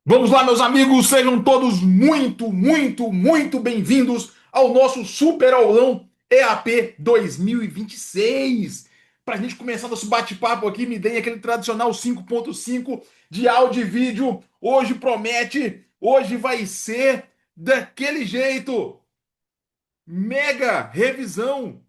Vamos lá, meus amigos, sejam todos muito bem-vindos ao nosso super aulão EAP 2026. Para a gente começar nosso bate-papo aqui, me deem aquele tradicional 5.5 de áudio e vídeo. Hoje promete, hoje vai ser daquele jeito. Mega revisão.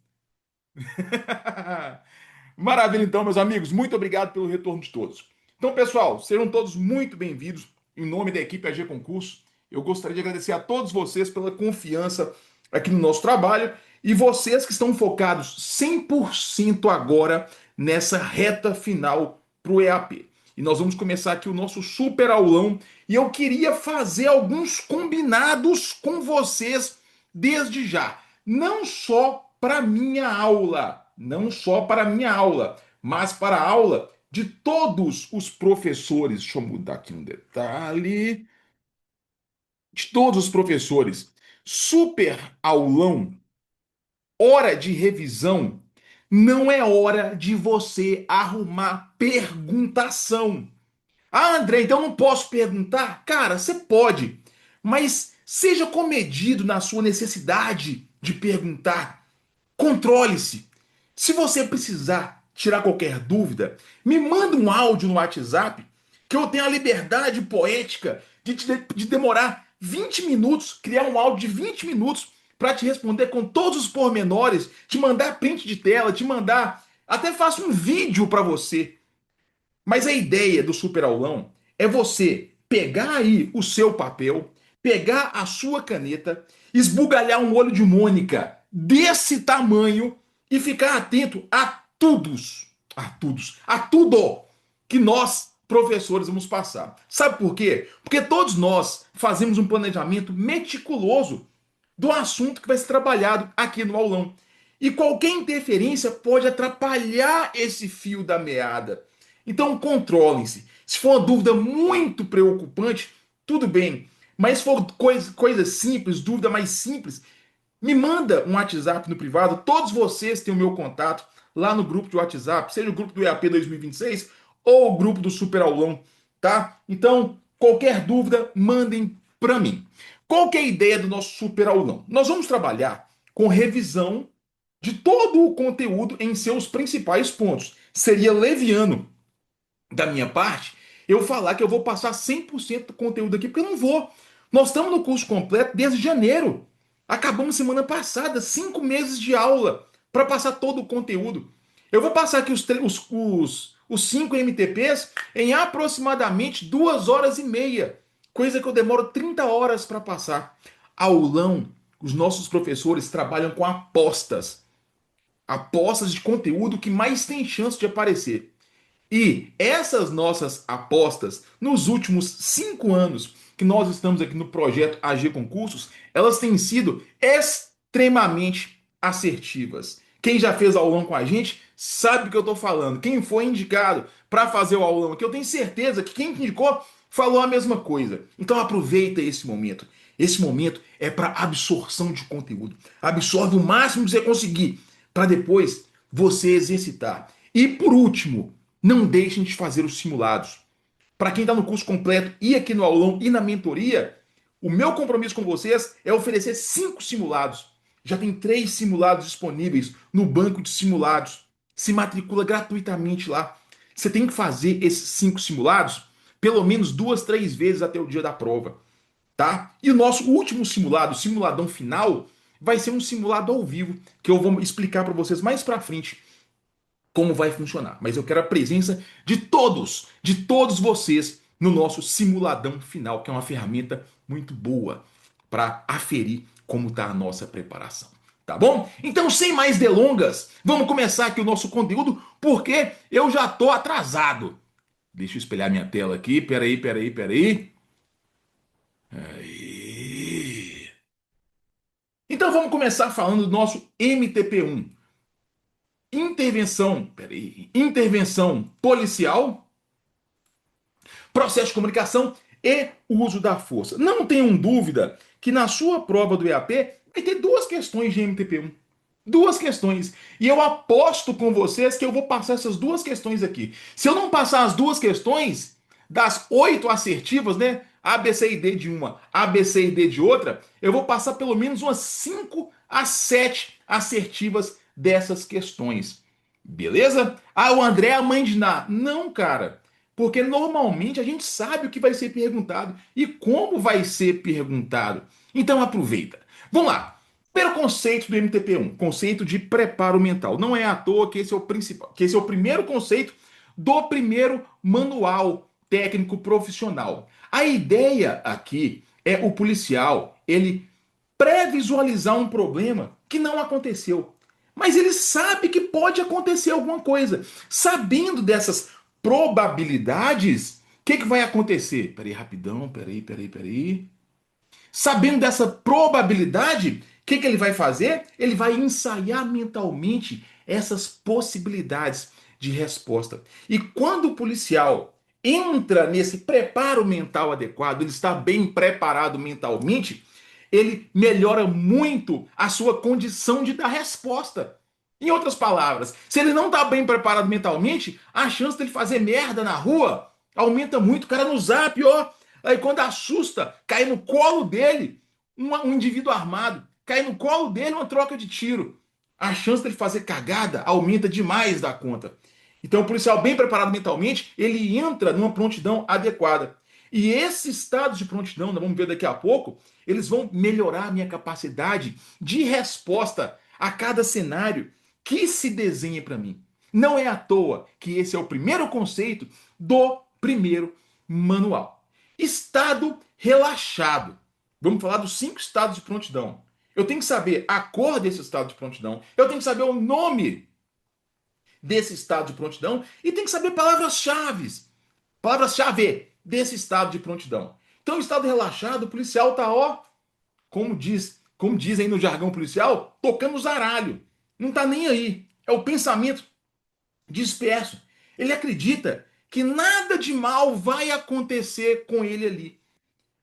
Maravilha, então, meus amigos, muito obrigado pelo retorno de todos. Então, pessoal, sejam todos muito bem-vindos. Em nome da equipe AG Concurso, eu gostaria de agradecer a todos vocês pela confiança aqui no nosso trabalho e vocês que estão focados 100% agora nessa reta final para o EAP. E nós vamos começar aqui o nosso super aulão e eu queria fazer alguns combinados com vocês desde já. Não só para minha aula, não só para minha aula, mas para a aula de todos os professores. Deixa eu mudar aqui um detalhe. De todos os professores. Super aulão, hora de revisão, não é hora de você arrumar perguntação. Ah, André, então eu não posso perguntar? Cara, você pode, mas seja comedido na sua necessidade de perguntar. Controle-se. Se você precisar tirar qualquer dúvida, me manda um áudio no WhatsApp que eu tenho a liberdade poética de demorar 20 minutos, criar um áudio de 20 minutos para te responder com todos os pormenores, te mandar print de tela, te mandar. Até faço um vídeo para você. Mas a ideia do super aulão é você pegar aí o seu papel, pegar a sua caneta, esbugalhar um olho de Mônica desse tamanho e ficar atento a tudo que nós, professores, vamos passar. Sabe por quê? Porque todos nós fazemos um planejamento meticuloso do assunto que vai ser trabalhado aqui no aulão. E qualquer interferência pode atrapalhar esse fio da meada. Então controlem-se. Se for uma dúvida muito preocupante, tudo bem. Mas se for coisa simples, dúvida mais simples, me manda um WhatsApp no privado. Todos vocês têm o meu contato lá no grupo de WhatsApp, seja o grupo do EAP 2026 ou o grupo do Super Aulão, tá? Então, qualquer dúvida, mandem para mim. Qual que é a ideia do nosso Super Aulão? Nós vamos trabalhar com revisão de todo o conteúdo em seus principais pontos. Seria leviano da minha parte eu falar que eu vou passar 100% do conteúdo aqui, porque eu não vou. Nós estamos no curso completo desde janeiro. Acabamos semana passada, 5 meses de aula para passar todo o conteúdo. Eu vou passar aqui os 5 MTPs em aproximadamente 2 horas e meia, coisa que eu demoro 30 horas para passar. Aulão, os nossos professores trabalham com apostas de conteúdo que mais tem chance de aparecer. E essas nossas apostas, nos últimos 5 anos que nós estamos aqui no projeto AG Concursos, elas têm sido extremamente assertivas. Quem já fez aulão com a gente sabe o que eu estou falando. Quem foi indicado para fazer o aulão aqui, eu tenho certeza que quem indicou falou a mesma coisa. Então aproveita esse momento. Esse momento é para absorção de conteúdo. Absorve o máximo que você conseguir para depois você exercitar. E por último, não deixem de fazer os simulados. Para quem está no curso completo e aqui no aulão e na mentoria, o meu compromisso com vocês é oferecer 5 simulados. Já tem 3 simulados disponíveis no banco de simulados. Se matricula gratuitamente lá. Você tem que fazer esses 5 simulados pelo menos 2, 3 vezes até o dia da prova, tá? E o nosso último simulado, o simuladão final, vai ser um simulado ao vivo que eu vou explicar para vocês mais para frente como vai funcionar. Mas eu quero a presença de todos vocês no nosso simuladão final, que é uma ferramenta muito boa para aferir como está a nossa preparação. Tá bom? Então, sem mais delongas, vamos começar aqui o nosso conteúdo, porque eu já estou atrasado. Deixa eu espelhar minha tela aqui. Peraí. Aí. Então, vamos começar falando do nosso MTP1. Intervenção policial, processo de comunicação e uso da força. Não tenham dúvida que na sua prova do EAP vai ter 2 questões de MTP1. 2 questões. E eu aposto com vocês que eu vou passar essas 2 questões aqui. Se eu não passar as 2 questões, das 8 assertivas, né? A, B, C e D de uma, A, B, C e D de outra, eu vou passar pelo menos umas 5 a 7 assertivas dessas questões. Beleza? Ah, o André é a mãe de Ná. Não, cara. Porque normalmente a gente sabe o que vai ser perguntado e como vai ser perguntado. Então aproveita. Vamos lá. Primeiro conceito do MTP1, conceito de preparo mental. Não é à toa que esse é o principal, que esse é o primeiro conceito do primeiro manual técnico profissional. A ideia aqui é o policial, ele pré-visualizar um problema que não aconteceu. Mas ele sabe que pode acontecer alguma coisa. Sabendo dessas probabilidades, o que vai acontecer? Peraí, rapidão, peraí. Sabendo dessa probabilidade, o que ele vai fazer? Ele vai ensaiar mentalmente essas possibilidades de resposta. E quando o policial entra nesse preparo mental adequado, ele está bem preparado mentalmente, ele melhora muito a sua condição de dar resposta. Em outras palavras, se ele não está bem preparado mentalmente, a chance dele fazer merda na rua aumenta muito. O cara no zap, ó. Aí quando assusta, cai no colo dele um indivíduo armado, cai no colo dele uma troca de tiro. A chance dele fazer cagada aumenta demais da conta. Então, o policial bem preparado mentalmente, ele entra numa prontidão adequada. E esses estados de prontidão, nós vamos ver daqui a pouco, eles vão melhorar a minha capacidade de resposta a cada cenário que se desenha para mim. Não é à toa que esse é o primeiro conceito do primeiro manual. Estado relaxado. Vamos falar dos 5 estados de prontidão. Eu tenho que saber a cor desse estado de prontidão, eu tenho que saber o nome desse estado de prontidão e tem que saber palavras-chave desse estado de prontidão. Então, o estado relaxado, o policial tá, ó, como dizem no jargão policial, tocando o zaralho. Não tá nem aí. É o pensamento disperso. Ele acredita que nada de mal vai acontecer com ele ali.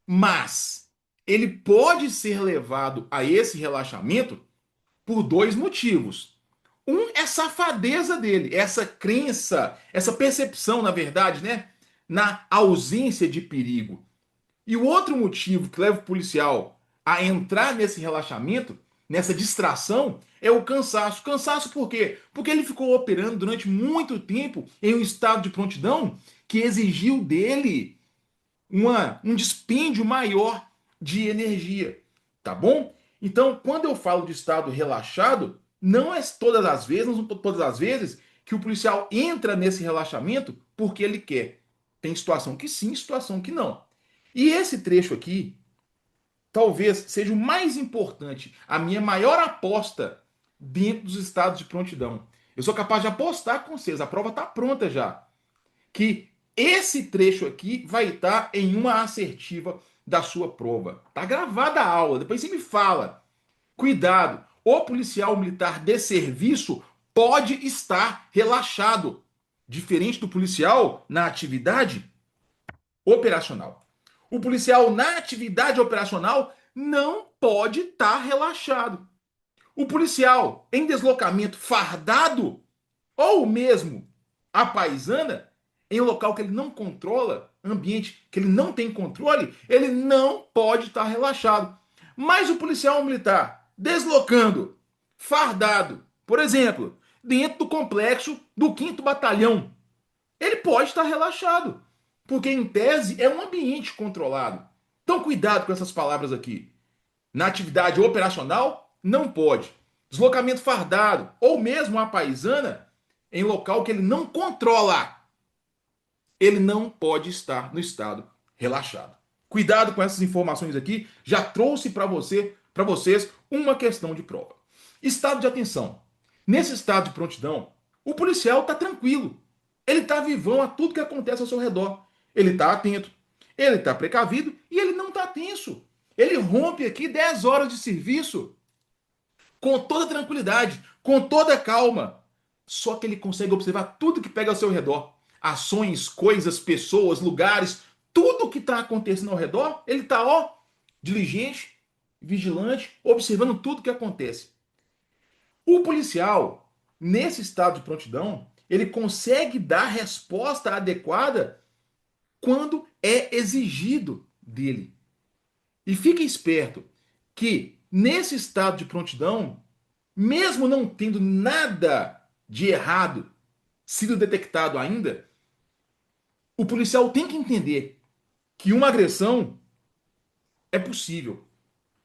Mas ele pode ser levado a esse relaxamento por 2 motivos. Um é a safadeza dele, essa crença, essa percepção, na verdade, né, na ausência de perigo. E o outro motivo que leva o policial a entrar nesse relaxamento, nessa distração, é o cansaço. Cansaço por quê? Porque ele ficou operando durante muito tempo em um estado de prontidão que exigiu dele um dispêndio maior de energia, tá bom? Então, quando eu falo de estado relaxado, não é todas as vezes, não são todas as vezes que o policial entra nesse relaxamento porque ele quer. Tem situação que sim, situação que não. E esse trecho aqui, talvez seja o mais importante, a minha maior aposta dentro dos estados de prontidão. Eu sou capaz de apostar com vocês, a prova está pronta já, que esse trecho aqui vai estar em uma assertiva da sua prova. Tá gravada a aula, depois você me fala. Cuidado, o policial militar de serviço pode estar relaxado, diferente do policial na atividade operacional. O policial na atividade operacional não pode estar relaxado. O policial em deslocamento fardado ou mesmo a paisana em local que ele não controla, ambiente que ele não tem controle, ele não pode estar relaxado. Mas o policial militar deslocando, fardado, por exemplo, dentro do complexo do 5º Batalhão, ele pode estar relaxado, porque em tese é um ambiente controlado. Então cuidado com essas palavras aqui. Na atividade operacional, não pode. Deslocamento fardado, ou mesmo a paisana, em local que ele não controla, ele não pode estar no estado relaxado. Cuidado com essas informações aqui, já trouxe para vocês uma questão de prova. Estado de atenção. Nesse estado de prontidão, o policial está tranquilo. Ele está vivão a tudo que acontece ao seu redor. Ele está atento, ele está precavido e ele não está tenso. Ele rompe aqui 10 horas de serviço com toda tranquilidade, com toda calma. Só que ele consegue observar tudo que pega ao seu redor. Ações, coisas, pessoas, lugares, tudo que está acontecendo ao redor, ele está, ó, diligente, vigilante, observando tudo que acontece. O policial, nesse estado de prontidão, ele consegue dar resposta adequada quando é exigido dele. E fique esperto que nesse estado de prontidão, mesmo não tendo nada de errado sido detectado ainda, o policial tem que entender que uma agressão é possível.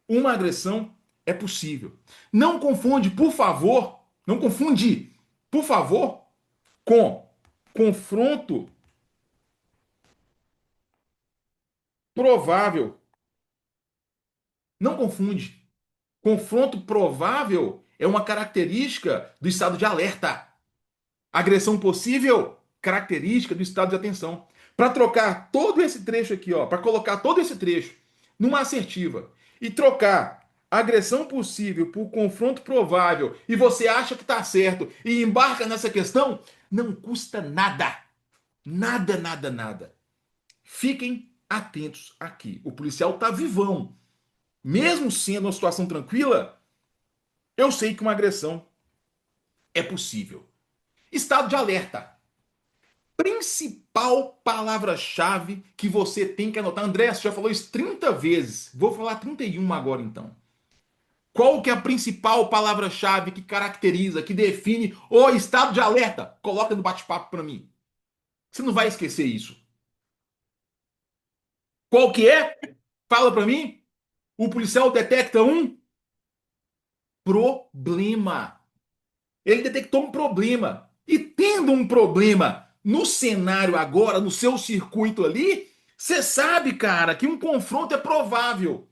Uma agressão é possível. Não confunde, por favor, não confunde, por favor, com confronto provável. Não confunde. Confronto provável é uma característica do estado de alerta. Agressão possível, característica do estado de atenção. Para trocar todo esse trecho aqui, ó, para colocar todo esse trecho numa assertiva e trocar agressão possível por confronto provável e você acha que está certo e embarca nessa questão, não custa nada. Nada, nada, nada. Fiquem atentos aqui. O policial está vivão. Mesmo sendo uma situação tranquila, eu sei que uma agressão é possível. Estado de alerta. Principal palavra-chave que você tem que anotar. André, você já falou isso 30 vezes. Vou falar 31 agora então. Qual que é a principal palavra-chave que caracteriza, que define o estado de alerta? Coloca no bate-papo para mim. Você não vai esquecer isso. Qual que é? Fala para mim. O policial detecta um problema. Ele detectou um problema. E tendo um problema no cenário agora, no seu circuito ali, você sabe, cara, que um confronto é provável.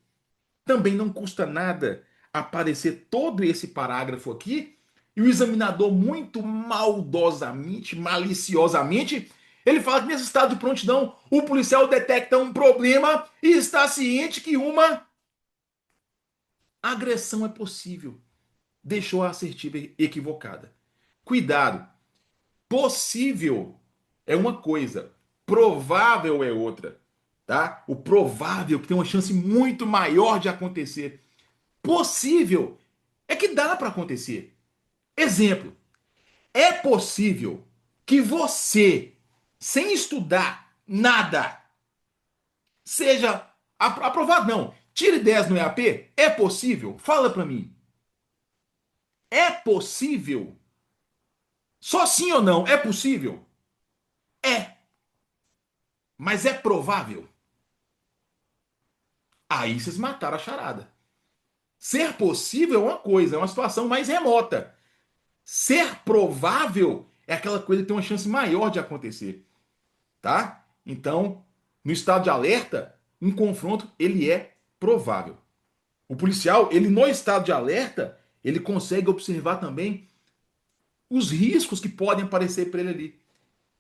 Também não custa nada aparecer todo esse parágrafo aqui e o examinador muito maldosamente, maliciosamente, ele fala que nesse estado de prontidão o policial detecta um problema e está ciente que uma agressão é possível. Deixou a assertiva equivocada. Cuidado. Possível é uma coisa, provável é outra, tá? O provável que tem uma chance muito maior de acontecer. Possível é que dá para acontecer. Exemplo, é possível que você, sem estudar nada, seja aprovado, não. Tire 10 no EAP? É possível? Fala para mim. É possível? Só sim ou não? É possível? É. Mas é provável? Aí vocês mataram a charada. Ser possível é uma coisa, é uma situação mais remota. Ser provável é aquela coisa que tem uma chance maior de acontecer, tá? Então, no estado de alerta, um confronto ele é provável. O policial, ele no estado de alerta, ele consegue observar também os riscos que podem aparecer para ele ali.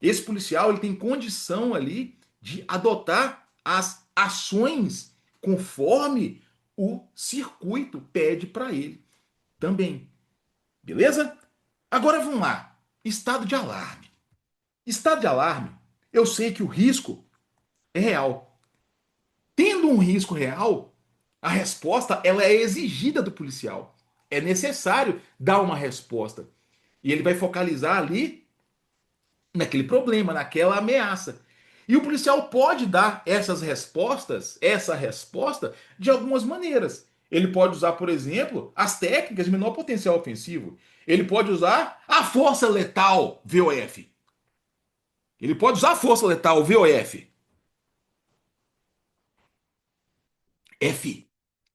Esse policial, ele tem condição ali de adotar as ações conforme o circuito pede para ele também. Beleza? Agora vamos lá. Estado de alarme. Estado de alarme, eu sei que o risco é real. Tendo um risco real, a resposta ela é exigida do policial. É necessário dar uma resposta. E ele vai focalizar ali naquele problema, naquela ameaça. E o policial pode dar essas respostas, essa resposta, de algumas maneiras. Ele pode usar, por exemplo, as técnicas de menor potencial ofensivo. Ele pode usar a força letal, VOF. Ele pode usar a força letal, VOF. F.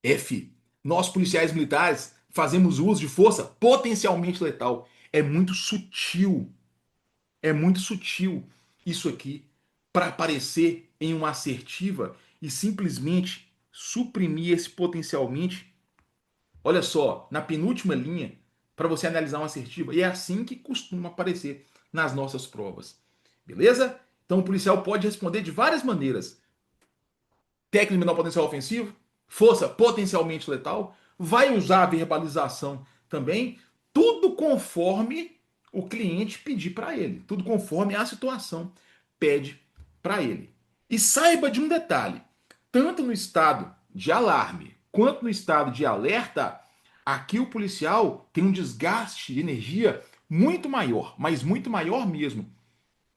F. Nós, policiais militares, fazemos uso de força potencialmente letal. É muito sutil. É muito sutil isso aqui para aparecer em uma assertiva e simplesmente suprimir esse potencialmente. Olha só, na penúltima linha, para você analisar uma assertiva, e é assim que costuma aparecer nas nossas provas. Beleza? Então o policial pode responder de várias maneiras. Técnica de menor potencial ofensivo, força potencialmente letal, vai usar a verbalização também, tudo conforme o cliente pedir para ele, tudo conforme a situação pede para ele. E saiba de um detalhe: tanto no estado de alarme quanto no estado de alerta, aqui o policial tem um desgaste de energia muito maior, mas muito maior mesmo.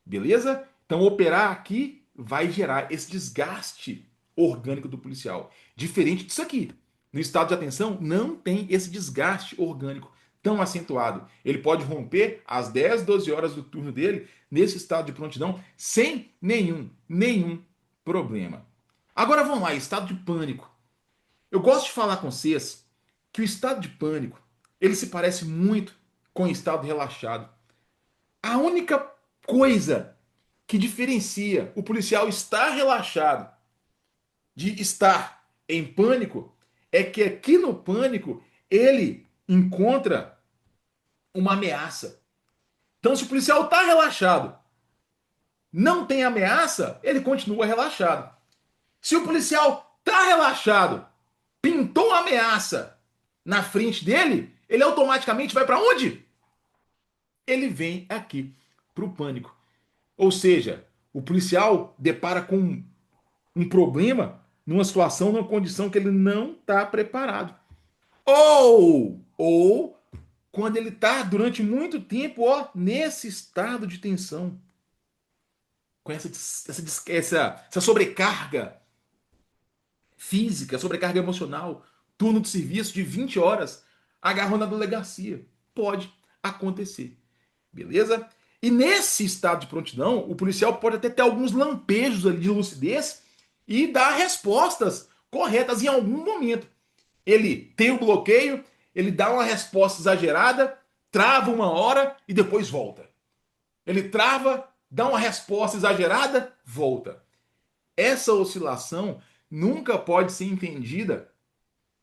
Beleza? Então operar aqui vai gerar esse desgaste orgânico do policial. Diferente disso aqui. No estado de atenção, não tem esse desgaste orgânico tão acentuado. Ele pode romper às 10, 12 horas do turno dele, nesse estado de prontidão, sem nenhum problema. Agora vamos lá, estado de pânico. Eu gosto de falar com vocês que o estado de pânico, ele se parece muito com o estado relaxado. A única coisa que diferencia o policial estar relaxado de estar em pânico é que aqui no pânico ele encontra uma ameaça. Então, se o policial está relaxado, não tem ameaça, ele continua relaxado. Se o policial está relaxado, pintou uma ameaça na frente dele, ele automaticamente vai para onde? Ele vem aqui para o pânico. Ou seja, o policial depara com um problema numa situação, numa condição que ele não está preparado. Ou quando ele está durante muito tempo, ó, nesse estado de tensão, com essa sobrecarga física, sobrecarga emocional, turno de serviço de 20 horas, agarrou na delegacia. Pode acontecer. Beleza? E nesse estado de prontidão, o policial pode até ter alguns lampejos ali de lucidez e dar respostas corretas em algum momento. Ele tem o bloqueio, ele dá uma resposta exagerada, trava uma hora e depois volta. Ele trava, dá uma resposta exagerada, volta. Essa oscilação nunca pode ser entendida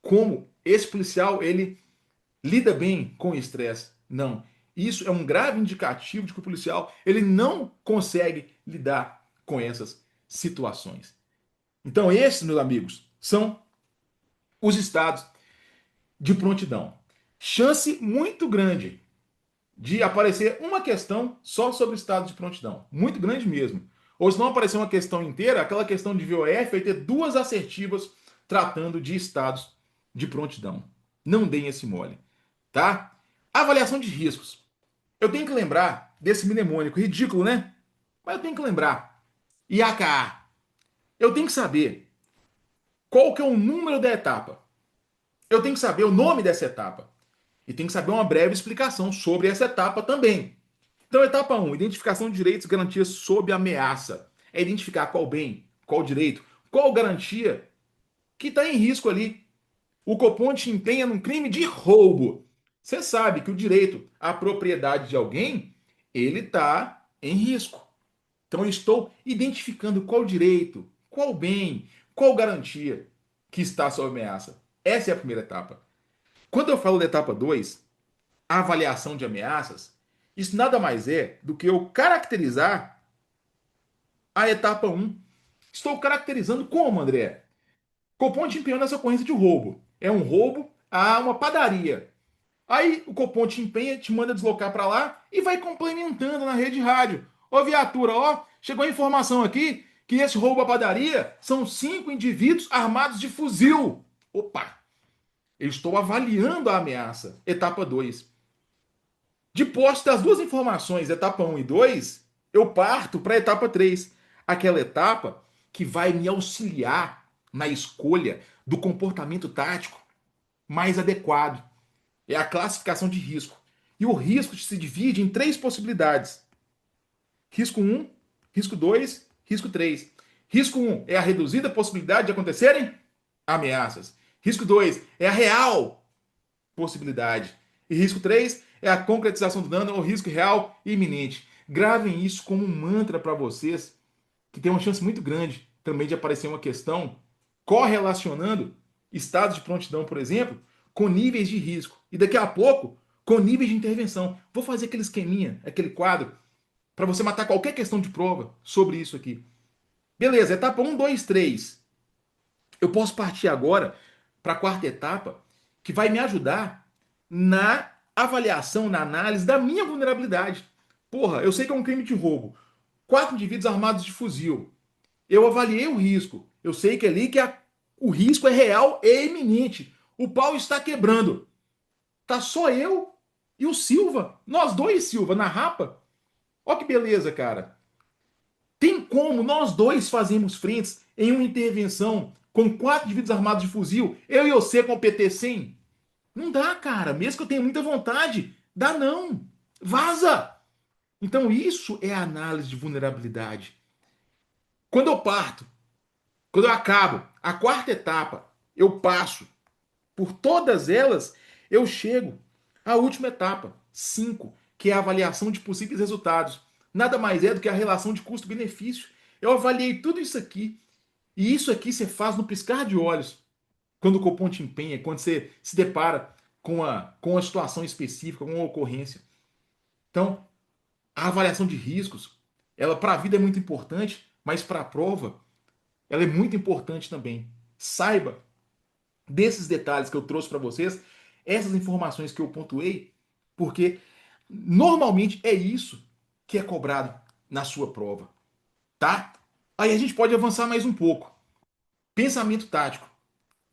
como esse policial ele lida bem com o estresse. Não. Isso é um grave indicativo de que o policial ele não consegue lidar com essas situações. Então, esses, meus amigos, são os estados de prontidão. Chance muito grande de aparecer uma questão só sobre o estado de prontidão. Muito grande mesmo. Ou se não aparecer uma questão inteira, aquela questão de VOF vai ter duas assertivas tratando de estados de prontidão. Não deem esse mole. Tá? Avaliação de riscos. Eu tenho que lembrar desse mnemônico ridículo, né? Mas eu tenho que lembrar. IAKA. Eu tenho que saber qual que é o número da etapa. Eu tenho que saber o nome dessa etapa. E tenho que saber uma breve explicação sobre essa etapa também. Então, etapa 1, identificação de direitos e garantias sob ameaça. É identificar qual bem, qual direito, qual garantia que está em risco ali. O Copom te empenha num crime de roubo. Você sabe que o direito à propriedade de alguém, ele está em risco. Então, eu estou identificando qual direito, qual bem, qual garantia que está sob ameaça. Essa é a primeira etapa. Quando eu falo da etapa 2, a avaliação de ameaças, isso nada mais é do que eu caracterizar a etapa 1. Estou caracterizando como, André? Copom te empenhou nessa ocorrência de roubo. É um roubo a uma padaria. Aí o Copom te empenha, te manda deslocar para lá e vai complementando na rede rádio. Ô viatura, ó, chegou a informação aqui que esse roubo à padaria são 5 indivíduos armados de fuzil. Opa! Eu estou avaliando a ameaça. Etapa 2. De posse das duas informações, etapa 1 e 2, eu parto para a etapa 3. Aquela etapa que vai me auxiliar na escolha do comportamento tático mais adequado. É a classificação de risco. E o risco se divide em três possibilidades: risco 1, risco 2, risco 3. Risco 1 é a reduzida possibilidade de acontecerem ameaças. Risco 2 é a real possibilidade. E risco 3 é a concretização do dano ou risco real e iminente. Gravem isso como um mantra para vocês, que tem uma chance muito grande também de aparecer uma questão correlacionando estados de prontidão, por exemplo, com níveis de risco. E daqui a pouco, com níveis de intervenção. Vou fazer aquele esqueminha, aquele quadro, para você matar qualquer questão de prova sobre isso aqui. Beleza, etapa 1, 2, 3. Eu posso partir agora para a quarta etapa, que vai me ajudar na avaliação, na análise da minha vulnerabilidade. Porra, eu sei que é um crime de roubo. 4 indivíduos armados de fuzil. Eu avaliei o risco. Eu sei que ali o risco é real e iminente. O pau está quebrando. Tá só eu e o Silva. Nós dois, Silva, na rapa. Ó que beleza, cara. Tem como nós dois fazermos frentes em uma intervenção com 4 indivíduos armados de fuzil, eu e você com o PT-100? Não dá, cara. Mesmo que eu tenha muita vontade, dá não. Vaza! Então isso é análise de vulnerabilidade. Quando eu parto, quando eu acabo a quarta etapa, eu passo por todas elas, eu chego à última etapa, 5, que é a avaliação de possíveis resultados. Nada mais é do que a relação de custo-benefício. Eu avaliei tudo isso aqui, e isso aqui você faz no piscar de olhos. Quando o Copom te empenha, quando você se depara com a situação específica, com uma ocorrência. Então, a avaliação de riscos, ela para a vida é muito importante, mas para a prova, ela é muito importante também. Saiba desses detalhes que eu trouxe para vocês, essas informações que eu pontuei, porque normalmente é isso que é cobrado na sua prova, tá? Aí a gente pode avançar mais um pouco. Pensamento tático.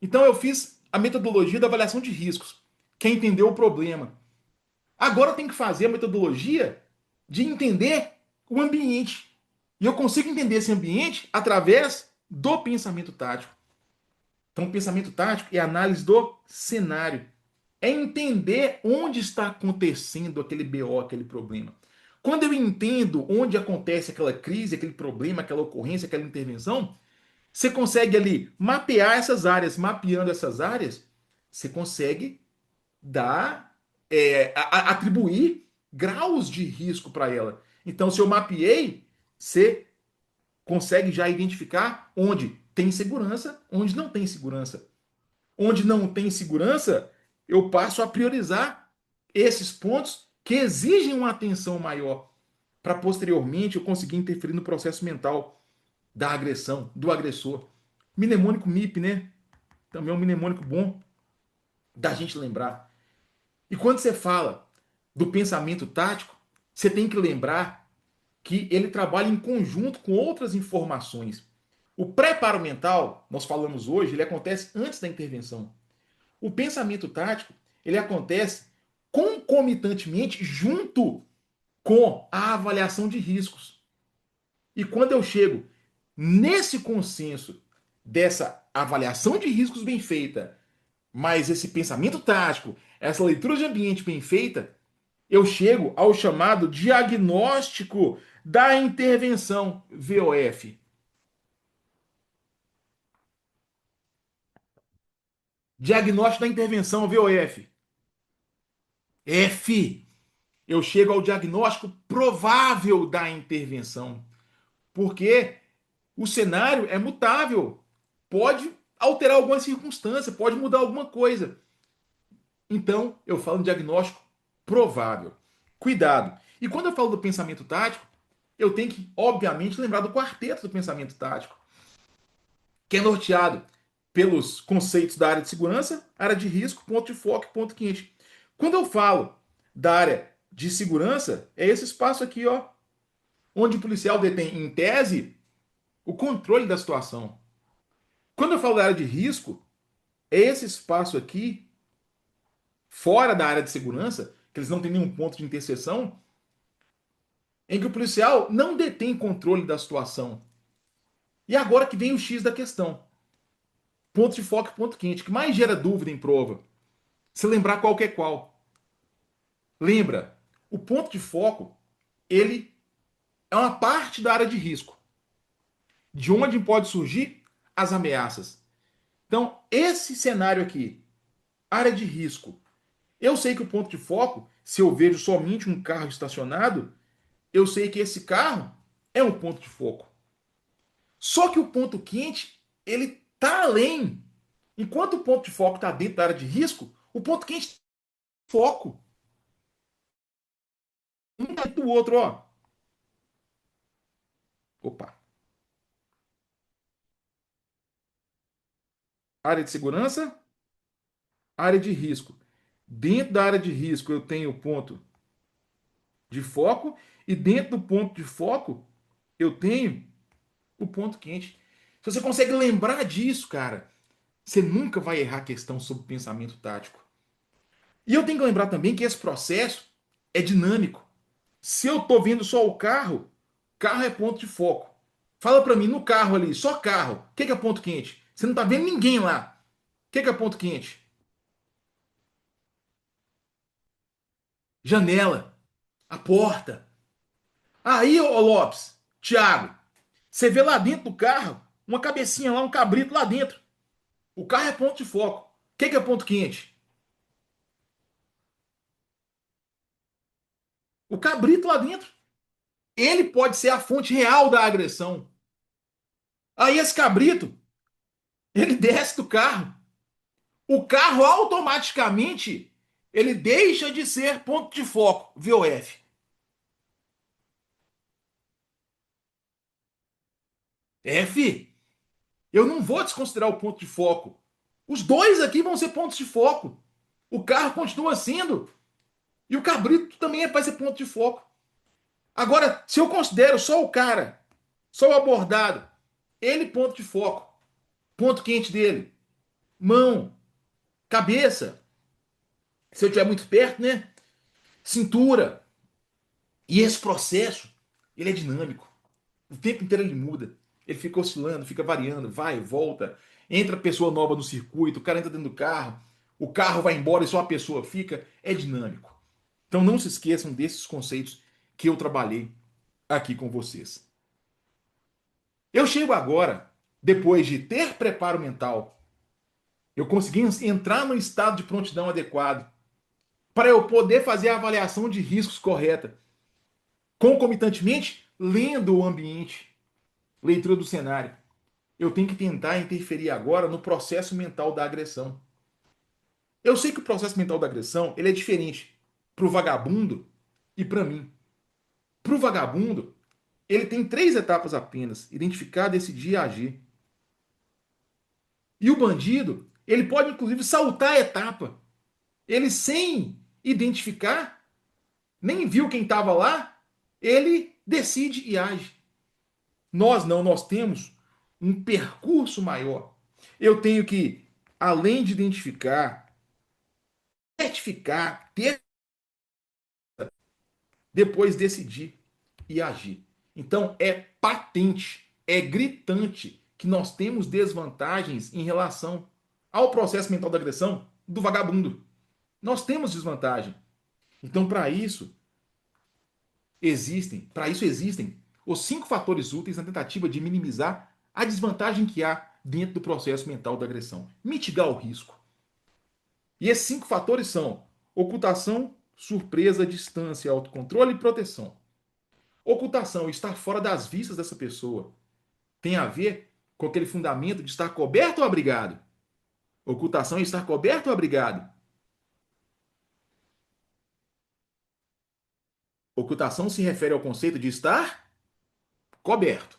Então eu fiz a metodologia da avaliação de riscos. Quem entendeu o problema. Agora tem que fazer a metodologia de entender o ambiente. E eu consigo entender esse ambiente através do pensamento tático. Então, o pensamento tático é a análise do cenário. É entender onde está acontecendo aquele BO, aquele problema. Quando eu entendo onde acontece aquela crise, aquele problema, aquela ocorrência, aquela intervenção, você consegue ali mapear essas áreas. Mapeando essas áreas, você consegue dar, atribuir graus de risco para ela. Então, se eu mapeei, você consegue já identificar onde tem segurança, onde não tem segurança. Onde não tem segurança, eu passo a priorizar esses pontos que exigem uma atenção maior para posteriormente eu conseguir interferir no processo mental da agressão, do agressor. Mnemônico MIP, né? Também é um mnemônico bom da gente lembrar. E quando você fala do pensamento tático, você tem que lembrar que ele trabalha em conjunto com outras informações. O preparo mental, nós falamos hoje, ele acontece antes da intervenção. O pensamento tático, ele acontece concomitantemente junto com a avaliação de riscos. E quando eu chego nesse consenso dessa avaliação de riscos bem feita, mas esse pensamento tático, essa leitura de ambiente bem feita, eu chego ao chamado diagnóstico da intervenção, VOF. Diagnóstico da intervenção, VOF. F. Eu chego ao diagnóstico provável da intervenção. Porque o cenário é mutável. Pode alterar alguma circunstância, pode mudar alguma coisa. Então, eu falo em diagnóstico provável. Cuidado. E quando eu falo do pensamento tático, eu tenho que, obviamente, lembrar do quarteto do pensamento tático, que é norteado pelos conceitos da área de segurança, área de risco, ponto de foco e ponto quente. Quando eu falo da área de segurança, é esse espaço aqui, ó, onde o policial detém, em tese, o controle da situação. Quando eu falo da área de risco, é esse espaço aqui, fora da área de segurança, que eles não têm nenhum ponto de interseção, em que o policial não detém controle da situação. E agora que vem o X da questão. Ponto de foco e ponto quente, que mais gera dúvida em prova. Se lembrar qual que é qual. Lembra, o ponto de foco, ele é uma parte da área de risco, de onde pode surgir as ameaças. Então, esse cenário aqui, área de risco, eu sei que o ponto de foco, se eu vejo somente um carro estacionado, eu sei que esse carro é um ponto de foco. Só que o ponto quente, ele está além. Enquanto o ponto de foco está dentro da área de risco, o ponto quente é foco. Um dentro do outro, ó. Opa. Área de segurança, área de risco. Dentro da área de risco eu tenho o ponto de foco e dentro do ponto de foco eu tenho o ponto quente. Se você consegue lembrar disso, cara, você nunca vai errar a questão sobre pensamento tático. E eu tenho que lembrar também que esse processo é dinâmico. Se eu estou vendo só o carro é ponto de foco. Fala para mim, no carro ali, só carro, o que é ponto quente? Você não tá vendo ninguém lá. O que é ponto quente? Janela, a porta. Aí, ô Lopes, Thiago, você vê lá dentro do carro uma cabecinha lá, um cabrito lá dentro. O carro é ponto de foco. O que é ponto quente? O cabrito lá dentro. Ele pode ser a fonte real da agressão. Aí esse cabrito, ele desce do carro. O carro automaticamente ele deixa de ser ponto de foco, VOF. F, eu não vou desconsiderar o ponto de foco. Os dois aqui vão ser pontos de foco. O carro continua sendo. E o cabrito também vai ser ponto de foco. Agora, se eu considero só o cara, só o abordado, ele ponto de foco, ponto quente dele, mão, cabeça, se eu estiver muito perto, né? Cintura. E esse processo, ele é dinâmico. O tempo inteiro ele muda. Ele fica oscilando, fica variando, vai, volta. Entra pessoa nova no circuito, o cara entra dentro do carro, o carro vai embora e só a pessoa fica. É dinâmico. Então não se esqueçam desses conceitos que eu trabalhei aqui com vocês. Eu chego agora, depois de ter preparo mental, eu consegui entrar no estado de prontidão adequado para eu poder fazer a avaliação de riscos correta, concomitantemente lendo o ambiente, leitura do cenário. Eu tenho que tentar interferir agora no processo mental da agressão. Eu sei que o processo mental da agressão ele é diferente para o vagabundo e para mim. Para o vagabundo, ele tem três etapas apenas: identificar, decidir e agir. E o bandido, ele pode inclusive saltar a etapa. Ele sem identificar, nem viu quem estava lá, ele decide e age. Nós não, nós temos um percurso maior. Eu tenho que, além de identificar, certificar, ter, depois decidir e agir. Então é patente, é gritante que nós temos desvantagens em relação ao processo mental da agressão do vagabundo. Nós temos desvantagem. Então, para isso existem os cinco fatores úteis na tentativa de minimizar a desvantagem que há dentro do processo mental da agressão. Mitigar o risco. E esses cinco fatores são ocultação, surpresa, distância, autocontrole e proteção. Ocultação, estar fora das vistas dessa pessoa, tem a ver com aquele fundamento de estar coberto ou abrigado. Ocultação é estar coberto ou abrigado. Ocultação se refere ao conceito de estar coberto.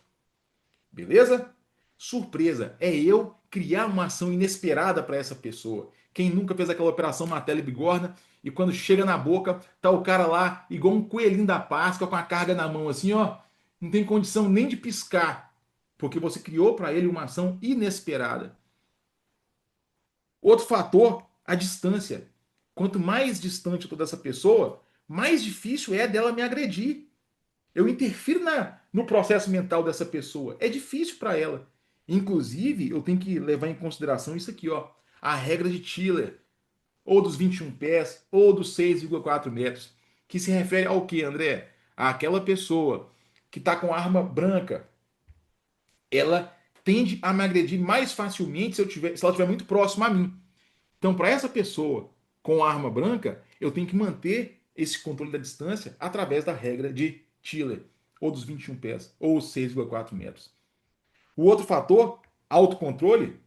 Beleza? Surpresa é eu criar uma ação inesperada para essa pessoa. Quem nunca fez aquela operação martelo e bigorna e quando chega na boca, tá o cara lá igual um coelhinho da Páscoa com a carga na mão assim, ó, não tem condição nem de piscar, porque você criou para ele uma ação inesperada. Outro fator, a distância. Quanto mais distante eu tô dessa pessoa, mais difícil é dela me agredir. Eu interfiro no processo mental dessa pessoa. É difícil para ela. Inclusive, eu tenho que levar em consideração isso aqui, ó. A regra de Tiller, ou dos 21 pés, ou dos 6,4 metros, que se refere ao que, André? Àquela pessoa que está com arma branca, ela tende a me agredir mais facilmente se ela estiver muito próxima a mim. Então, para essa pessoa com arma branca, eu tenho que manter esse controle da distância através da regra de Tiller, ou dos 21 pés, ou os 6,4 metros. O outro fator, autocontrole,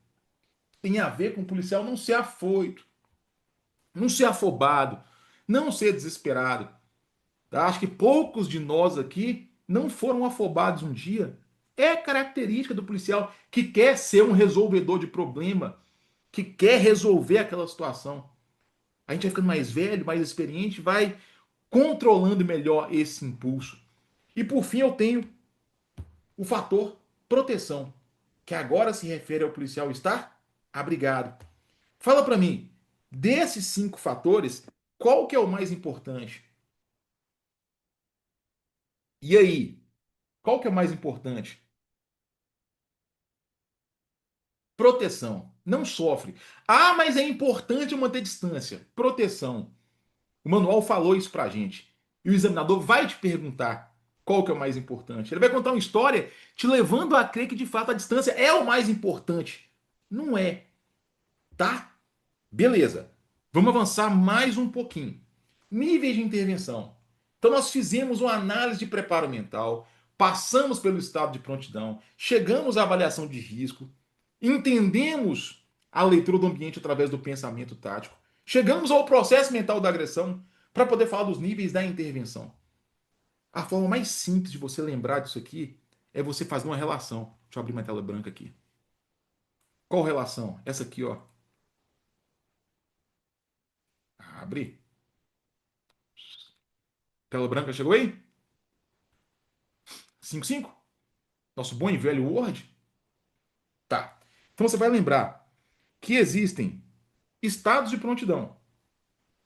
tem a ver com o policial não ser afoito, não ser afobado, não ser desesperado. Tá? Acho que poucos de nós aqui não foram afobados um dia. É característica do policial que quer ser um resolvedor de problema, que quer resolver aquela situação. A gente vai ficando mais velho, mais experiente, vai controlando melhor esse impulso. E por fim eu tenho o fator proteção, que agora se refere ao policial estar abrigado. Fala para mim, desses cinco fatores, qual que é o mais importante? E aí, qual que é o mais importante? Proteção. Não sofre. Ah, mas é importante manter distância. Proteção. O manual falou isso pra gente. E o examinador vai te perguntar qual que é o mais importante. Ele vai contar uma história te levando a crer que de fato a distância é o mais importante. Não é, tá? Beleza. Vamos avançar mais um pouquinho. Níveis de intervenção. Então nós fizemos uma análise de preparo mental, passamos pelo estado de prontidão, chegamos à avaliação de risco, entendemos a leitura do ambiente através do pensamento tático, chegamos ao processo mental da agressão para poder falar dos níveis da intervenção. A forma mais simples de você lembrar disso aqui é você fazer uma relação. Deixa eu abrir uma tela branca aqui. Qual relação? Essa aqui, ó. Abre. Tela branca chegou aí? 5.5? Nosso bom e velho Word? Tá. Então você vai lembrar que existem estados de prontidão.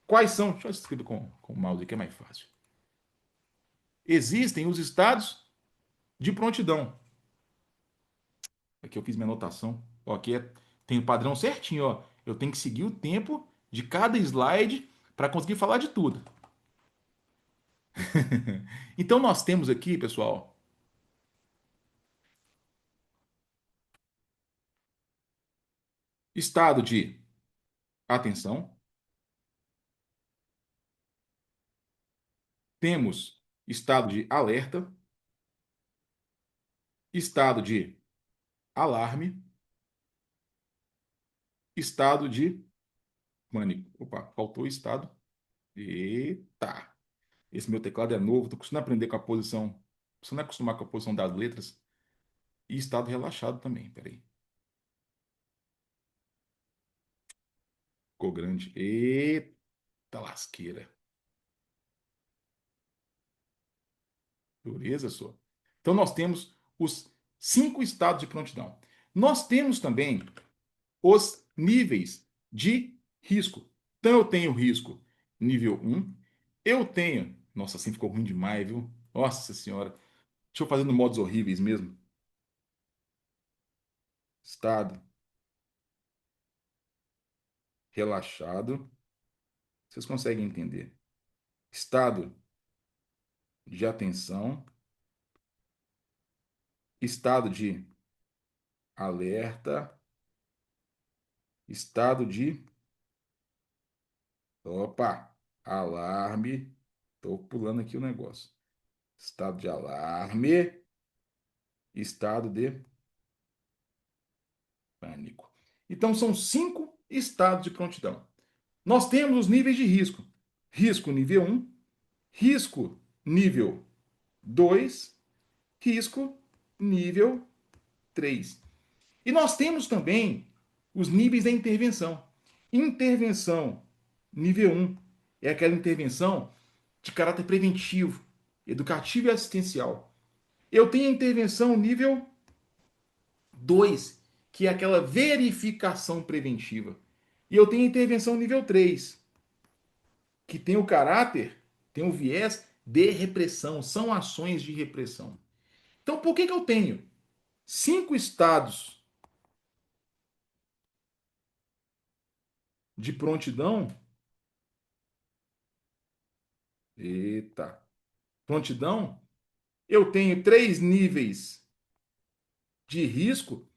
Quais são? Deixa eu escrever com o mouse aqui, é mais fácil. Existem os estados de prontidão. Aqui eu fiz minha anotação. Ó, aqui tem o padrão certinho, ó. Eu tenho que seguir o tempo de cada slide para conseguir falar de tudo. Então nós temos aqui, pessoal, estado de atenção, temos estado de alerta, estado de alarme, estado de pânico. Opa, faltou estado. Eita! Esse meu teclado é novo, tô acostumado a aprender com a posição. Você não é acostumado com a posição das letras. E estado relaxado também, peraí. Ficou grande. Eita lasqueira. Dureza, só. Então nós temos os 5 estados de prontidão. Nós temos também os níveis de risco. Então eu tenho risco nível 1. Eu tenho. Nossa, assim ficou ruim demais, viu? Nossa senhora. Deixa eu fazer no modos horríveis mesmo. Estado relaxado. Vocês conseguem entender? Estado de atenção. Estado de alerta. Estado de. Opa! Alarme. Estou pulando aqui o negócio. Estado de alarme. Estado de pânico. Então, são 5 estados de prontidão. Nós temos os níveis de risco. Risco nível 1, risco nível 2, risco nível 3. E nós temos também os níveis da intervenção. Intervenção nível 1 é aquela intervenção de caráter preventivo, educativo e assistencial. Eu tenho a intervenção nível 2, que é aquela verificação preventiva. E eu tenho a intervenção nível 3, que tem o caráter, tem o viés de repressão, são ações de repressão. Então, por que eu tenho 5 estados de prontidão? Eita, prontidão, eu tenho 3 níveis de risco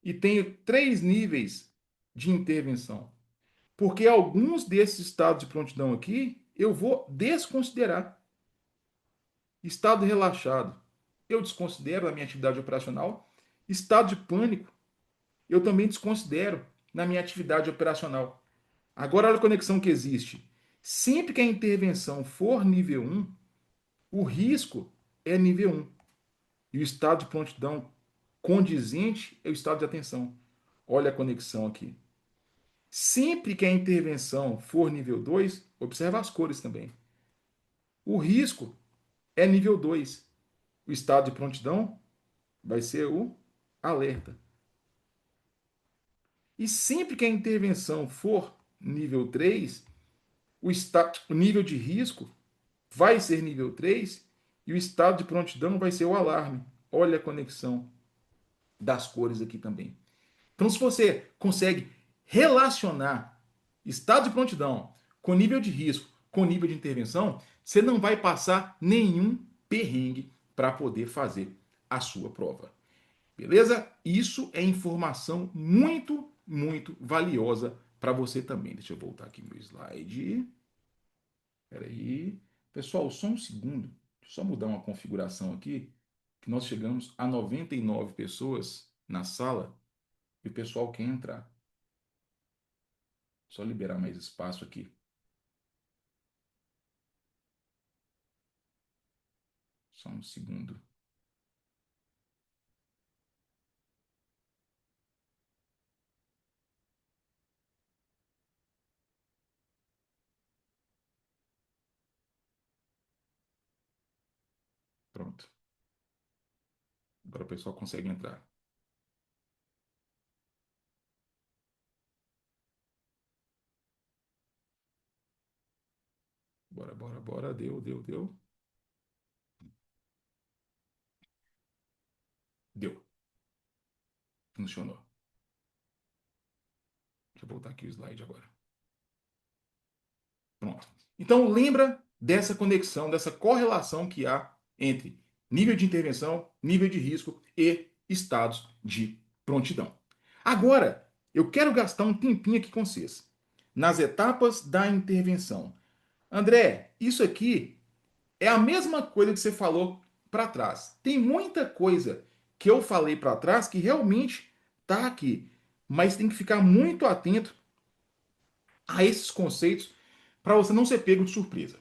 e tenho 3 níveis de intervenção. Porque alguns desses estados de prontidão aqui eu vou desconsiderar. Estado relaxado, eu desconsidero na minha atividade operacional. Estado de pânico, eu também desconsidero na minha atividade operacional. Agora, olha a conexão que existe. Sempre que a intervenção for nível 1, o risco é nível 1. E o estado de prontidão condizente é o estado de atenção. Olha a conexão aqui. Sempre que a intervenção for nível 2, observa as cores também. O risco é nível 2. O estado de prontidão vai ser o alerta. E sempre que a intervenção for nível 3, o nível de risco vai ser nível 3 e o estado de prontidão vai ser o alarme. Olha a conexão das cores aqui também. Então, se você consegue relacionar estado de prontidão com nível de risco, com nível de intervenção, você não vai passar nenhum perrengue para poder fazer a sua prova. Beleza? Isso é informação muito, muito valiosa para você também. Deixa eu voltar aqui no slide. Espera aí. Pessoal, só um segundo. Deixa eu só mudar uma configuração aqui, que nós chegamos a 99 pessoas na sala e o pessoal quer entrar. Só liberar mais espaço aqui. Só um segundo. Pronto. Agora o pessoal consegue entrar. Bora, bora, bora. Deu, deu, deu. Deu. Funcionou. Deixa eu voltar aqui o slide agora. Pronto. Então, lembra dessa conexão, dessa correlação que há entre nível de intervenção, nível de risco e estados de prontidão. Agora, eu quero gastar um tempinho aqui com vocês. Nas etapas da intervenção. André, isso aqui é a mesma coisa que você falou para trás. Tem muita coisa que eu falei para trás que realmente está aqui. Mas tem que ficar muito atento a esses conceitos para você não ser pego de surpresa.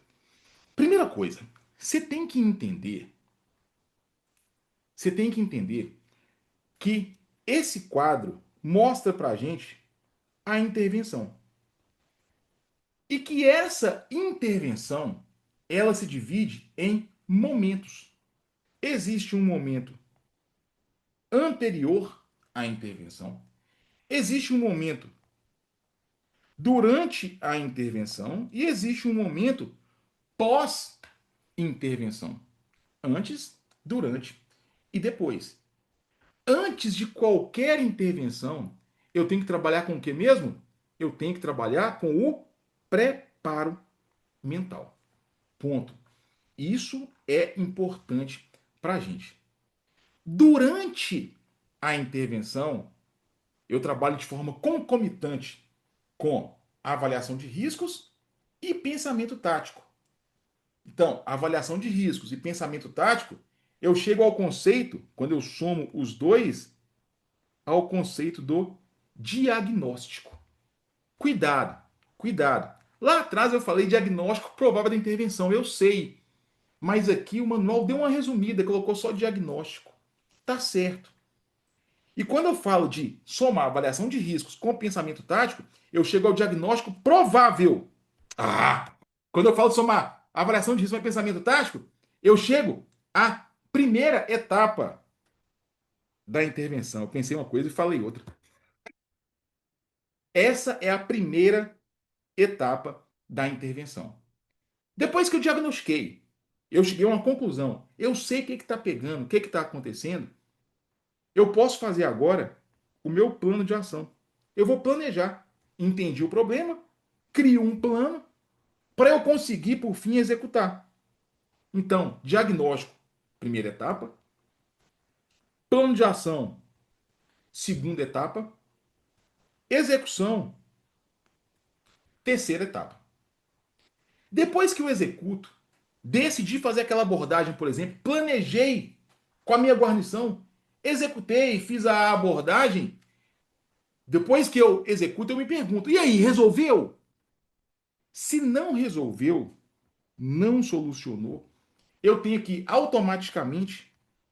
Primeira coisa, você tem que entender que esse quadro mostra para a gente a intervenção. E que essa intervenção, ela se divide em momentos. Existe um momento anterior à intervenção, existe um momento durante a intervenção e existe um momento pós-intervenção. Antes, durante e depois. Antes de qualquer intervenção, eu tenho que trabalhar com o que mesmo? Eu tenho que trabalhar com o preparo mental. Ponto. Isso é importante para a gente. Durante a intervenção, eu trabalho de forma concomitante com a avaliação de riscos e pensamento tático. Então, avaliação de riscos e pensamento tático, eu chego ao conceito, quando eu somo os dois, ao conceito do diagnóstico. Cuidado, cuidado. Lá atrás eu falei diagnóstico provável da intervenção, eu sei. Mas aqui o manual deu uma resumida, colocou só diagnóstico. Tá certo. E quando eu falo de somar avaliação de riscos com pensamento tático, eu chego ao diagnóstico provável. Ah! Quando eu falo de somar avaliação de risco com pensamento tático, eu chego à primeira etapa da intervenção. Eu pensei uma coisa e falei outra. Essa é a primeira etapa da intervenção. Depois que eu diagnostiquei, eu cheguei a uma conclusão, eu sei o que está pegando, o que está acontecendo, eu posso fazer agora o meu plano de ação. Eu vou planejar. Entendi o problema, crio um plano para eu conseguir, por fim, executar. Então, diagnóstico, primeira etapa. Plano de ação, segunda etapa. Execução, terceira etapa. Depois que eu executo, decidi fazer aquela abordagem, por exemplo, planejei com a minha guarnição, executei, fiz a abordagem. Depois que eu executo, eu me pergunto: e aí, resolveu? Se não resolveu, não solucionou, eu tenho que automaticamente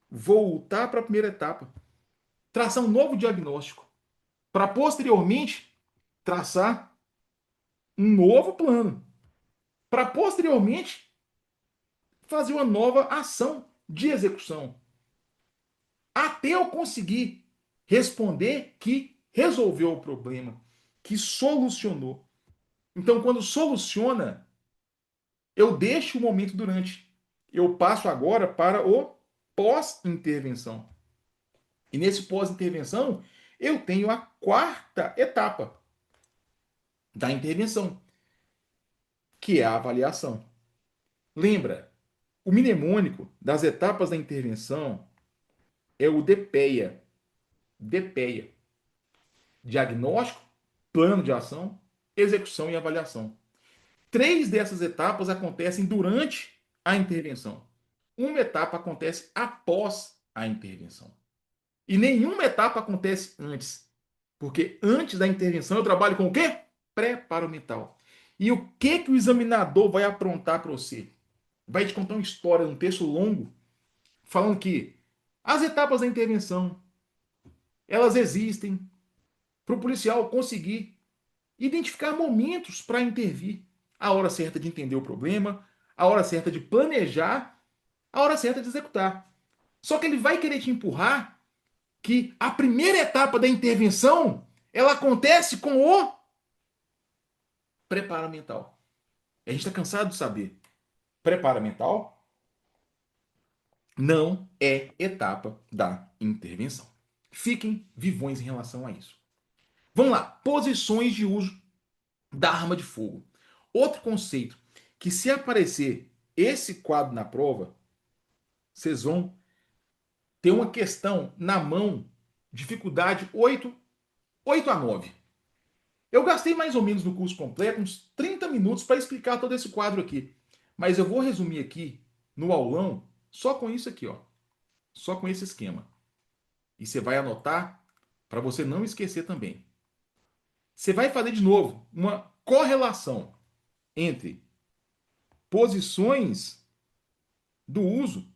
voltar para a primeira etapa, traçar um novo diagnóstico, para posteriormente traçar um novo plano, para posteriormente fazer uma nova ação de execução, até eu conseguir responder que resolveu o problema, que solucionou. Então, quando soluciona, eu deixo o momento durante. Eu passo agora para o pós-intervenção. E nesse pós-intervenção, eu tenho a quarta etapa da intervenção, que é a avaliação. Lembra, o mnemônico das etapas da intervenção é o DPEA. DPEA. Diagnóstico, plano de ação, execução e avaliação. Três dessas etapas acontecem durante a intervenção. Uma etapa acontece após a intervenção. E nenhuma etapa acontece antes. Porque antes da intervenção eu trabalho com o quê? Preparo mental. E o que o examinador vai aprontar para você? Vai te contar uma história, um texto longo, falando que as etapas da intervenção, elas existem para o policial conseguir identificar momentos para intervir. A hora certa de entender o problema, a hora certa de planejar, a hora certa de executar. Só que ele vai querer te empurrar que a primeira etapa da intervenção ela acontece com o preparo mental. A gente está cansado de saber. Preparo mental não é etapa da intervenção. Fiquem vivões em relação a isso. Vamos lá. Posições de uso da arma de fogo. Outro conceito que se aparecer esse quadro na prova, vocês vão ter uma questão na mão, dificuldade 8 a 9. Eu gastei mais ou menos no curso completo uns 30 minutos para explicar todo esse quadro aqui. Mas eu vou resumir aqui no aulão só com isso aqui, ó. Só com esse esquema. E você vai anotar para você não esquecer também. Você vai fazer de novo uma correlação entre posições do uso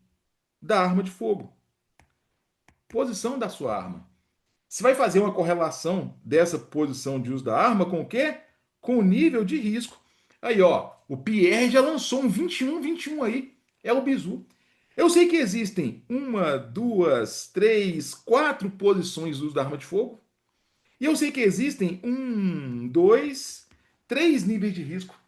da arma de fogo. Posição da sua arma. Você vai fazer uma correlação dessa posição de uso da arma com o quê? Com o nível de risco. Aí, ó, o Pierre já lançou um 21 aí. É o bizu. Eu sei que existem uma, duas, três, quatro posições de uso da arma de fogo. E eu sei que existem um, dois, três níveis de risco.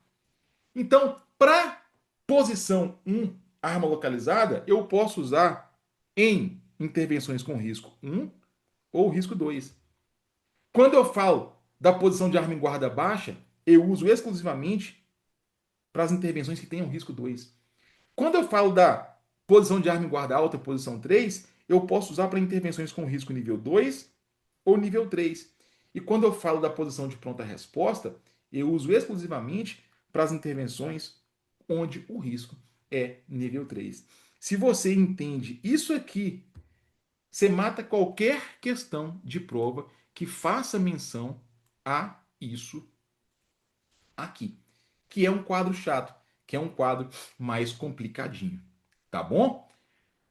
Então, para posição um, arma localizada, eu posso usar em intervenções com risco um ou risco 2. Quando eu falo da posição de arma em guarda baixa, eu uso exclusivamente para as intervenções que tenham risco 2. Quando eu falo da posição de arma em guarda alta, posição 3, eu posso usar para intervenções com risco nível 2 ou nível 3. E quando eu falo da posição de pronta resposta, eu uso exclusivamente para as intervenções onde o risco é nível 3. Se você entende isso aqui, você mata qualquer questão de prova que faça menção a isso aqui, que é um quadro chato, que é um quadro mais complicadinho, tá bom?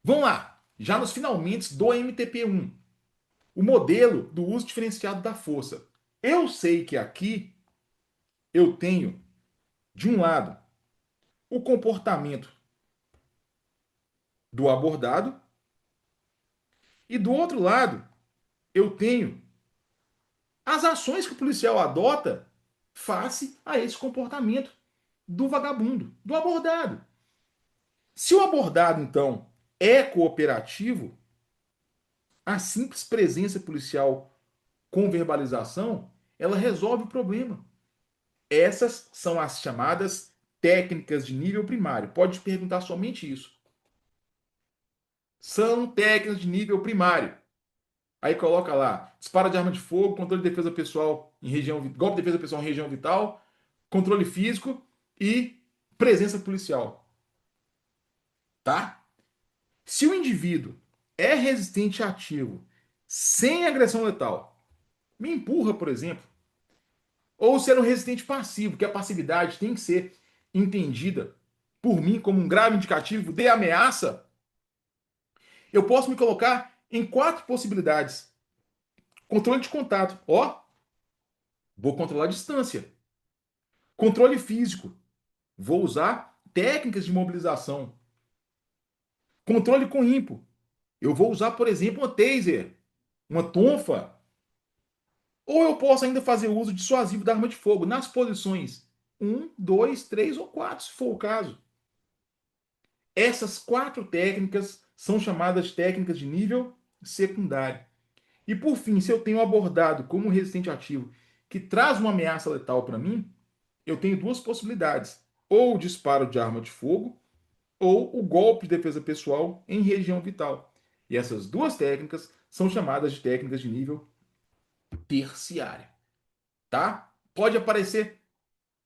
Vamos lá, já nos finalmente do MTP1, o modelo do uso diferenciado da força. Eu sei que aqui eu tenho, de um lado, o comportamento do abordado e do outro lado eu tenho as ações que o policial adota face a esse comportamento do vagabundo, do abordado. Se o abordado, então, é cooperativo, a simples presença policial com verbalização, ela resolve o problema. Essas são as chamadas técnicas de nível primário. Pode perguntar somente isso. São técnicas de nível primário. Aí coloca lá, disparo de arma de fogo, controle de defesa pessoal em região, golpe de defesa pessoal em região vital, controle físico e presença policial. Tá? Se o indivíduo é resistente ativo, sem agressão letal, me empurra, por exemplo, ou ser um resistente passivo, que a passividade tem que ser entendida por mim como um grave indicativo de ameaça, eu posso me colocar em quatro possibilidades. Controle de contato. Ó, vou controlar a distância. Controle físico. Vou usar técnicas de mobilização. Controle com ímpo. Eu vou usar, por exemplo, uma taser, uma tonfa. Ou eu posso ainda fazer uso dissuasivo da arma de fogo nas posições um, 2, 3 ou 4, se for o caso. Essas quatro técnicas são chamadas de técnicas de nível secundário. E por fim, se eu tenho abordado como um resistente ativo que traz uma ameaça letal para mim, eu tenho duas possibilidades: ou o disparo de arma de fogo, ou o golpe de defesa pessoal em região vital. E essas duas técnicas são chamadas de técnicas de nível terciário, tá? Pode aparecer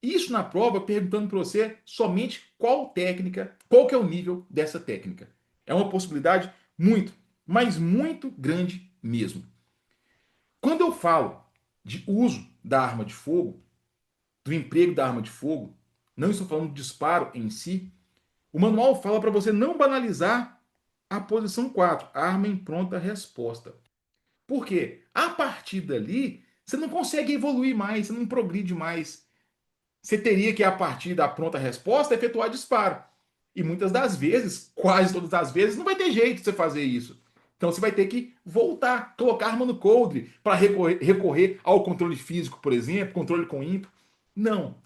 isso na prova perguntando para você somente qual técnica, qual que é o nível dessa técnica. É uma possibilidade muito, mas muito grande mesmo. Quando eu falo de uso da arma de fogo, do emprego da arma de fogo, não estou falando de disparo em si, o manual fala para você não banalizar a posição 4, arma em pronta resposta. Por quê? A partir dali, você não consegue evoluir mais, você não progride mais. Você teria que, a partir da pronta resposta, efetuar disparo. E muitas das vezes, quase todas as vezes, não vai ter jeito de você fazer isso. Então você vai ter que voltar, colocar a arma no coldre para recorrer ao controle físico, por exemplo, controle com ímpeto. Não.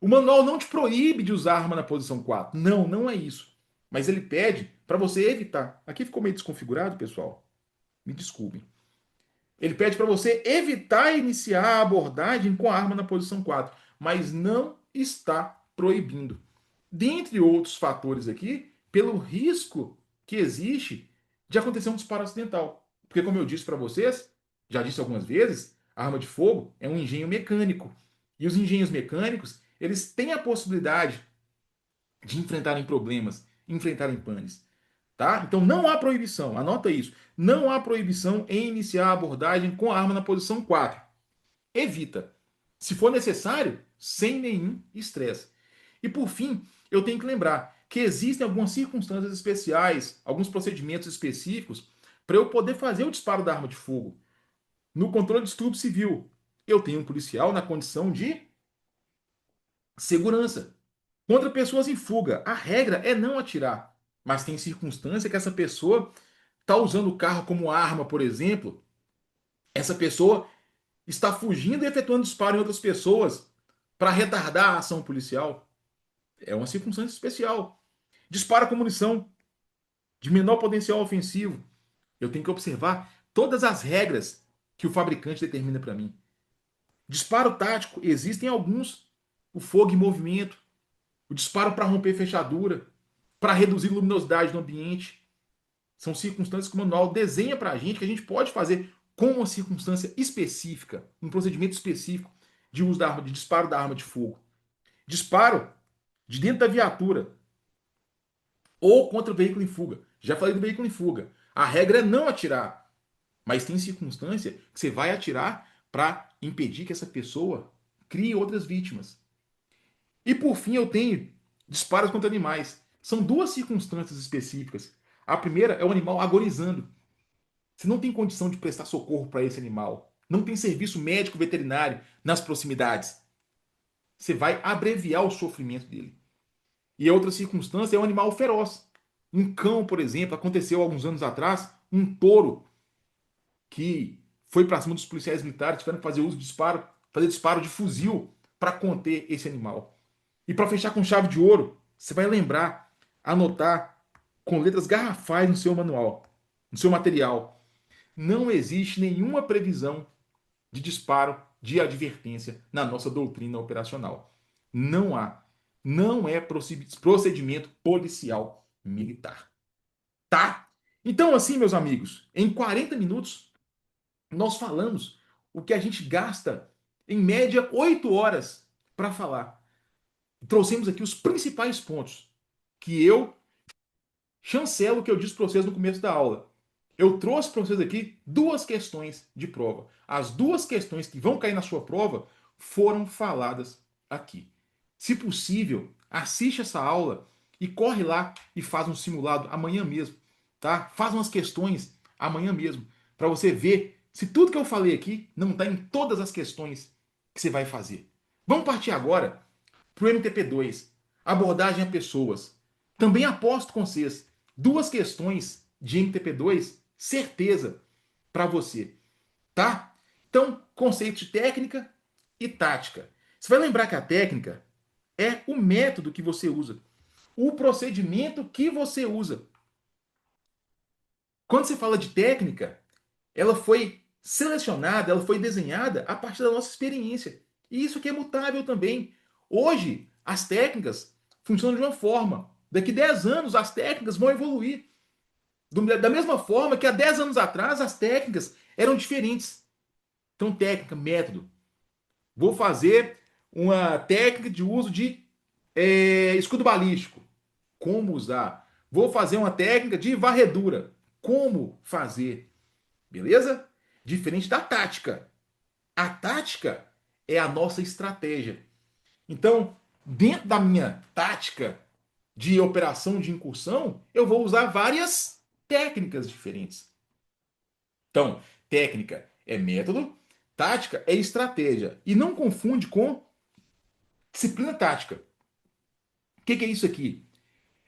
O manual não te proíbe de usar arma na posição 4. Não, não é isso. Mas ele pede para você evitar. Aqui ficou meio desconfigurado, pessoal. Me desculpem. Ele pede para você evitar iniciar a abordagem com a arma na posição 4, mas não está proibindo. Dentre outros fatores aqui, pelo risco que existe de acontecer um disparo acidental. Porque, como eu disse para vocês, já disse algumas vezes, a arma de fogo é um engenho mecânico. E os engenhos mecânicos, eles têm a possibilidade de enfrentarem problemas, enfrentarem panes. Tá? Então não há proibição, anota isso. Não há proibição em iniciar a abordagem com a arma na posição 4. Evita. Se for necessário, sem nenhum estresse. E por fim, eu tenho que lembrar que existem algumas circunstâncias especiais, alguns procedimentos específicos para eu poder fazer o disparo da arma de fogo. No controle de distúrbio civil, eu tenho um policial na condição de segurança. Contra pessoas em fuga, a regra é não atirar. Mas tem circunstância que essa pessoa está usando o carro como arma, por exemplo. Essa pessoa está fugindo e efetuando disparo em outras pessoas para retardar a ação policial. É uma circunstância especial. Dispara com munição de menor potencial ofensivo. Eu tenho que observar todas as regras que o fabricante determina para mim. Disparo tático, existem alguns. O fogo em movimento, o disparo para romper fechadura, para reduzir luminosidade no ambiente. São circunstâncias que o manual desenha para a gente que a gente pode fazer com uma circunstância específica, um procedimento específico de uso da arma, de disparo da arma de fogo. Disparo de dentro da viatura ou contra o veículo em fuga. Já falei do veículo em fuga. A regra é não atirar, mas tem circunstância que você vai atirar para impedir que essa pessoa crie outras vítimas. E por fim, eu tenho disparos contra animais. São duas circunstâncias específicas. A primeira é o animal agonizando. Você não tem condição de prestar socorro para esse animal. Não tem serviço médico veterinário nas proximidades. Você vai abreviar o sofrimento dele. E a outra circunstância é um animal feroz. Um cão, por exemplo, aconteceu alguns anos atrás, um touro que foi para cima dos policiais militares, tiveram que fazer uso de disparo, fazer disparo de fuzil para conter esse animal. E para fechar com chave de ouro, você vai lembrar, anotar com letras garrafais no seu manual, no seu material. Não existe nenhuma previsão de disparo de advertência na nossa doutrina operacional. Não há. Não é procedimento policial militar. Tá? Então, assim, meus amigos, em 40 minutos, nós falamos o que a gente gasta, em média, 8 horas para falar. Trouxemos aqui os principais pontos que eu chancelo o que eu disse para vocês no começo da aula. Eu trouxe para vocês aqui duas questões de prova. As duas questões que vão cair na sua prova foram faladas aqui. Se possível, assiste essa aula e corre lá e faz um simulado amanhã mesmo, tá? Faz umas questões amanhã mesmo, para você ver se tudo que eu falei aqui não está em todas as questões que você vai fazer. Vamos partir agora para o MTP2, abordagem a pessoas. Também aposto com vocês duas questões de MTP2, certeza para você, tá? Então, conceito de técnica e tática. Você vai lembrar que a técnica é o método que você usa, o procedimento que você usa. Quando você fala de técnica, ela foi selecionada, ela foi desenhada a partir da nossa experiência. E isso aqui é mutável também. Hoje, as técnicas funcionam de uma forma. Daqui 10 anos, as técnicas vão evoluir. Da mesma forma que há 10 anos atrás, as técnicas eram diferentes. Então, técnica, método. Vou fazer uma técnica de uso de escudo balístico. Como usar? Vou fazer uma técnica de varredura. Como fazer? Beleza? Diferente da tática. A tática é a nossa estratégia. Então, dentro da minha tática de operação de incursão, eu vou usar várias técnicas diferentes. Então, técnica é método, tática é estratégia. E não confunde com disciplina tática. O que é isso aqui?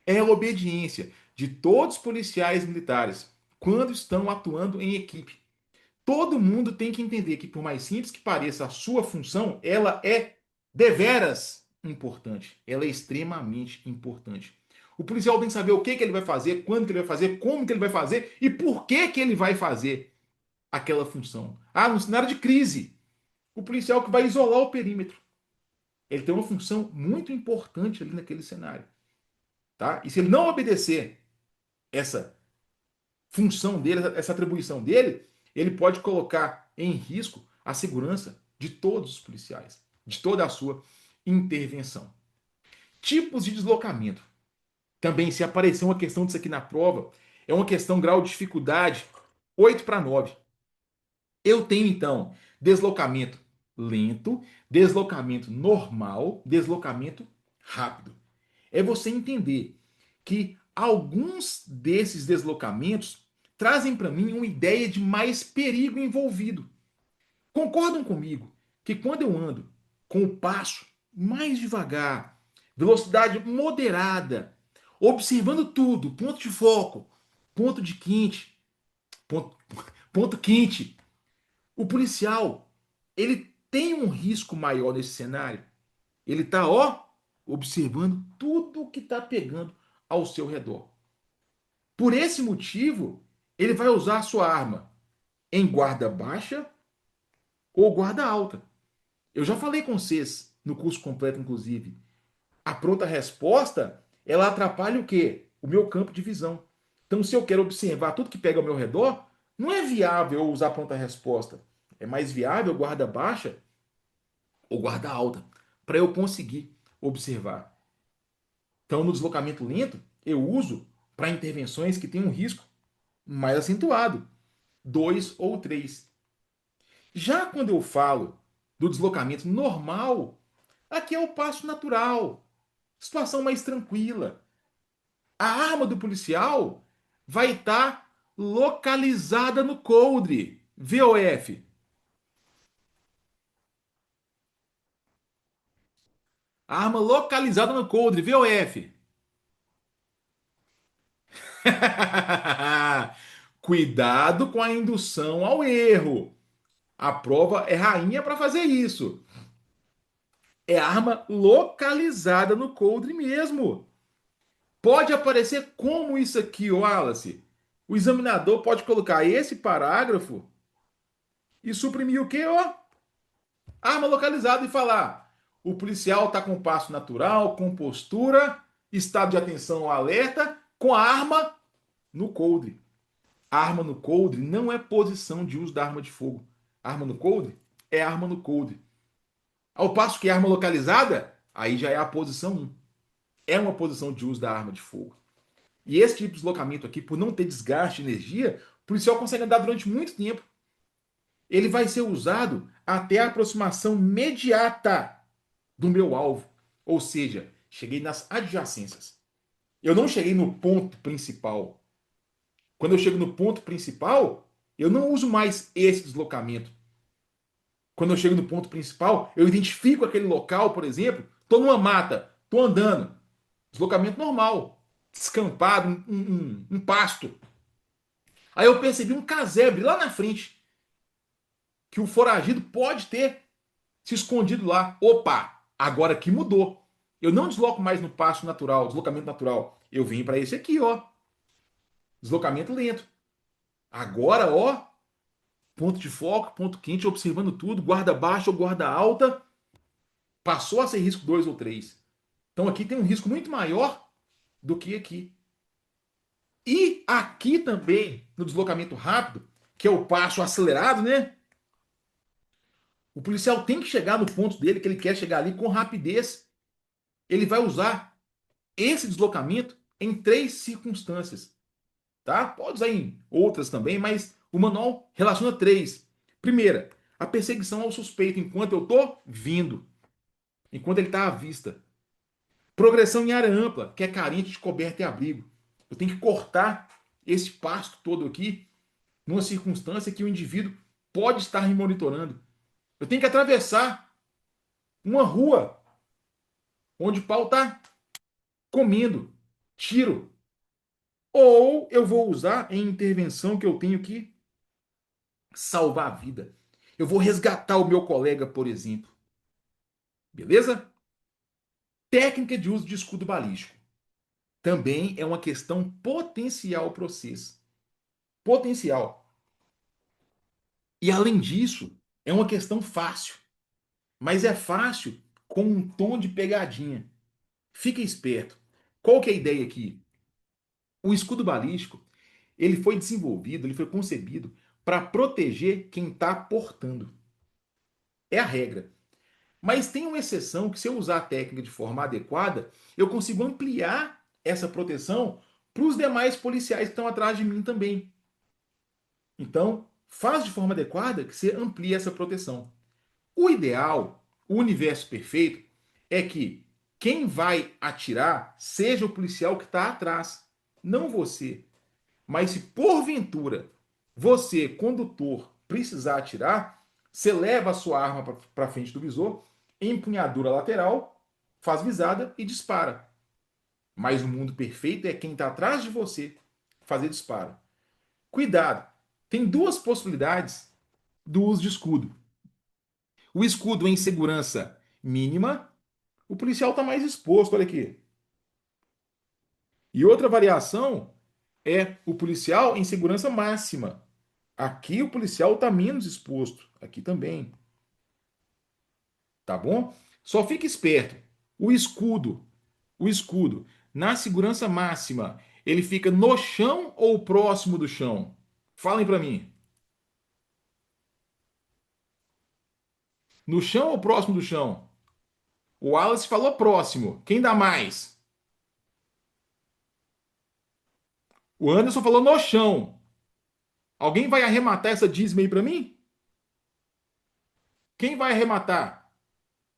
É a obediência de todos os policiais militares quando estão atuando em equipe. Todo mundo tem que entender que, por mais simples que pareça a sua função, ela é deveras importante. Ela é extremamente importante. O policial tem que saber o que ele vai fazer, quando que ele vai fazer, como que ele vai fazer e por que ele vai fazer aquela função. Ah, no cenário de crise, o policial que vai isolar o perímetro. Ele tem uma função muito importante ali naquele cenário. Tá? E se ele não obedecer essa função dele, essa atribuição dele, ele pode colocar em risco a segurança de todos os policiais, de toda a sua intervenção. Tipos de deslocamento. Também, se aparecer uma questão disso aqui na prova, é uma questão grau de dificuldade 8 para 9. Eu tenho, então, deslocamento lento, deslocamento normal, deslocamento rápido. É você entender que alguns desses deslocamentos trazem para mim uma ideia de mais perigo envolvido. Concordam comigo que quando eu ando com o passo mais devagar, velocidade moderada, observando tudo, ponto de foco, ponto de quinte, ponto, ponto quinte, o policial ele tem um risco maior nesse cenário. Ele está, ó, observando tudo que está pegando ao seu redor. Por esse motivo, ele vai usar a sua arma em guarda baixa ou guarda alta. Eu já falei com vocês no curso completo, inclusive. A pronta resposta, ela atrapalha o quê? O meu campo de visão. Então, se eu quero observar tudo que pega ao meu redor, não é viável eu usar a pronta resposta. É mais viável guarda baixa ou guarda alta, para eu conseguir observar. Então, no deslocamento lento, eu uso para intervenções que têm um risco mais acentuado, 2 ou 3. Já quando eu falo do deslocamento normal, aqui é o passo natural, situação mais tranquila. A arma do policial vai estar localizada no coldre, VOF. A arma localizada no coldre, VOF. Cuidado com a indução ao erro. A prova é rainha para fazer isso. É arma localizada no coldre mesmo. Pode aparecer como isso aqui, Wallace. O examinador pode colocar esse parágrafo e suprimir o quê? Ó, arma localizada e falar: o policial está com passo natural, com postura, estado de atenção ao alerta, com a arma no coldre. Arma no coldre não é posição de uso da arma de fogo. Arma no coldre é arma no coldre. Ao passo que arma localizada, aí já é a posição 1. É uma posição de uso da arma de fogo. E esse tipo de deslocamento aqui, por não ter desgaste de energia, o policial consegue andar durante muito tempo. Ele vai ser usado até a aproximação imediata do meu alvo. Ou seja, cheguei nas adjacências. Eu não cheguei no ponto principal. Quando eu chego no ponto principal, eu não uso mais esse deslocamento. Quando eu chego no ponto principal, eu identifico aquele local, por exemplo, estou numa mata, estou andando. Deslocamento normal, descampado, um pasto. Aí eu percebi um casebre lá na frente, que o foragido pode ter se escondido lá. Opa, agora aqui mudou. Eu não desloco mais no pasto natural, deslocamento natural. Eu vim para esse aqui, ó. Deslocamento lento. Agora, ó, Ponto de foco, ponto quente, observando tudo, guarda baixa ou guarda alta, passou a ser risco 2 ou 3. Então aqui tem um risco muito maior do que aqui. E aqui também, no deslocamento rápido, que é o passo acelerado, né? O policial tem que chegar no ponto dele, que ele quer chegar ali com rapidez. Ele vai usar esse deslocamento em 3 circunstâncias, tá? Pode usar em outras também, mas o manual relaciona 3. Primeira, a perseguição ao suspeito enquanto eu tô vindo, enquanto ele está à vista. Progressão em área ampla, que é carente de coberta e abrigo. Eu tenho que cortar esse pasto todo aqui numa circunstância que o indivíduo pode estar me monitorando. Eu tenho que atravessar uma rua onde o pau está comendo tiro. Ou eu vou usar em intervenção que eu tenho que salvar a vida. Eu vou resgatar o meu colega, por exemplo. Beleza? Técnica de uso de escudo balístico. Também é uma questão potencial processo. Potencial. E além disso, é uma questão fácil. Mas é fácil com um tom de pegadinha. Fique esperto. Qual que é a ideia aqui? O escudo balístico, ele foi desenvolvido, ele foi concebido para proteger quem está portando. É a regra. Mas tem uma exceção que se eu usar a técnica de forma adequada, eu consigo ampliar essa proteção para os demais policiais que estão atrás de mim também. Então, faz de forma adequada que você amplie essa proteção. O ideal, o universo perfeito, é que quem vai atirar seja o policial que está atrás, não você. Mas se porventura você, condutor, precisar atirar, você leva a sua arma para frente do visor, empunhadura lateral, faz visada e dispara. Mas o mundo perfeito é quem está atrás de você fazer disparo. Cuidado, tem 2 possibilidades do uso de escudo. O escudo em segurança mínima, o policial está mais exposto, olha aqui. E outra variação é o policial em segurança máxima. Aqui o policial está menos exposto, aqui também, tá bom? Só fique esperto. O escudo na segurança máxima, ele fica no chão ou próximo do chão? Falem para mim. No chão ou próximo do chão? O Wallace falou próximo. Quem dá mais? O Anderson falou no chão. Alguém vai arrematar essa dízima aí para mim? Quem vai arrematar?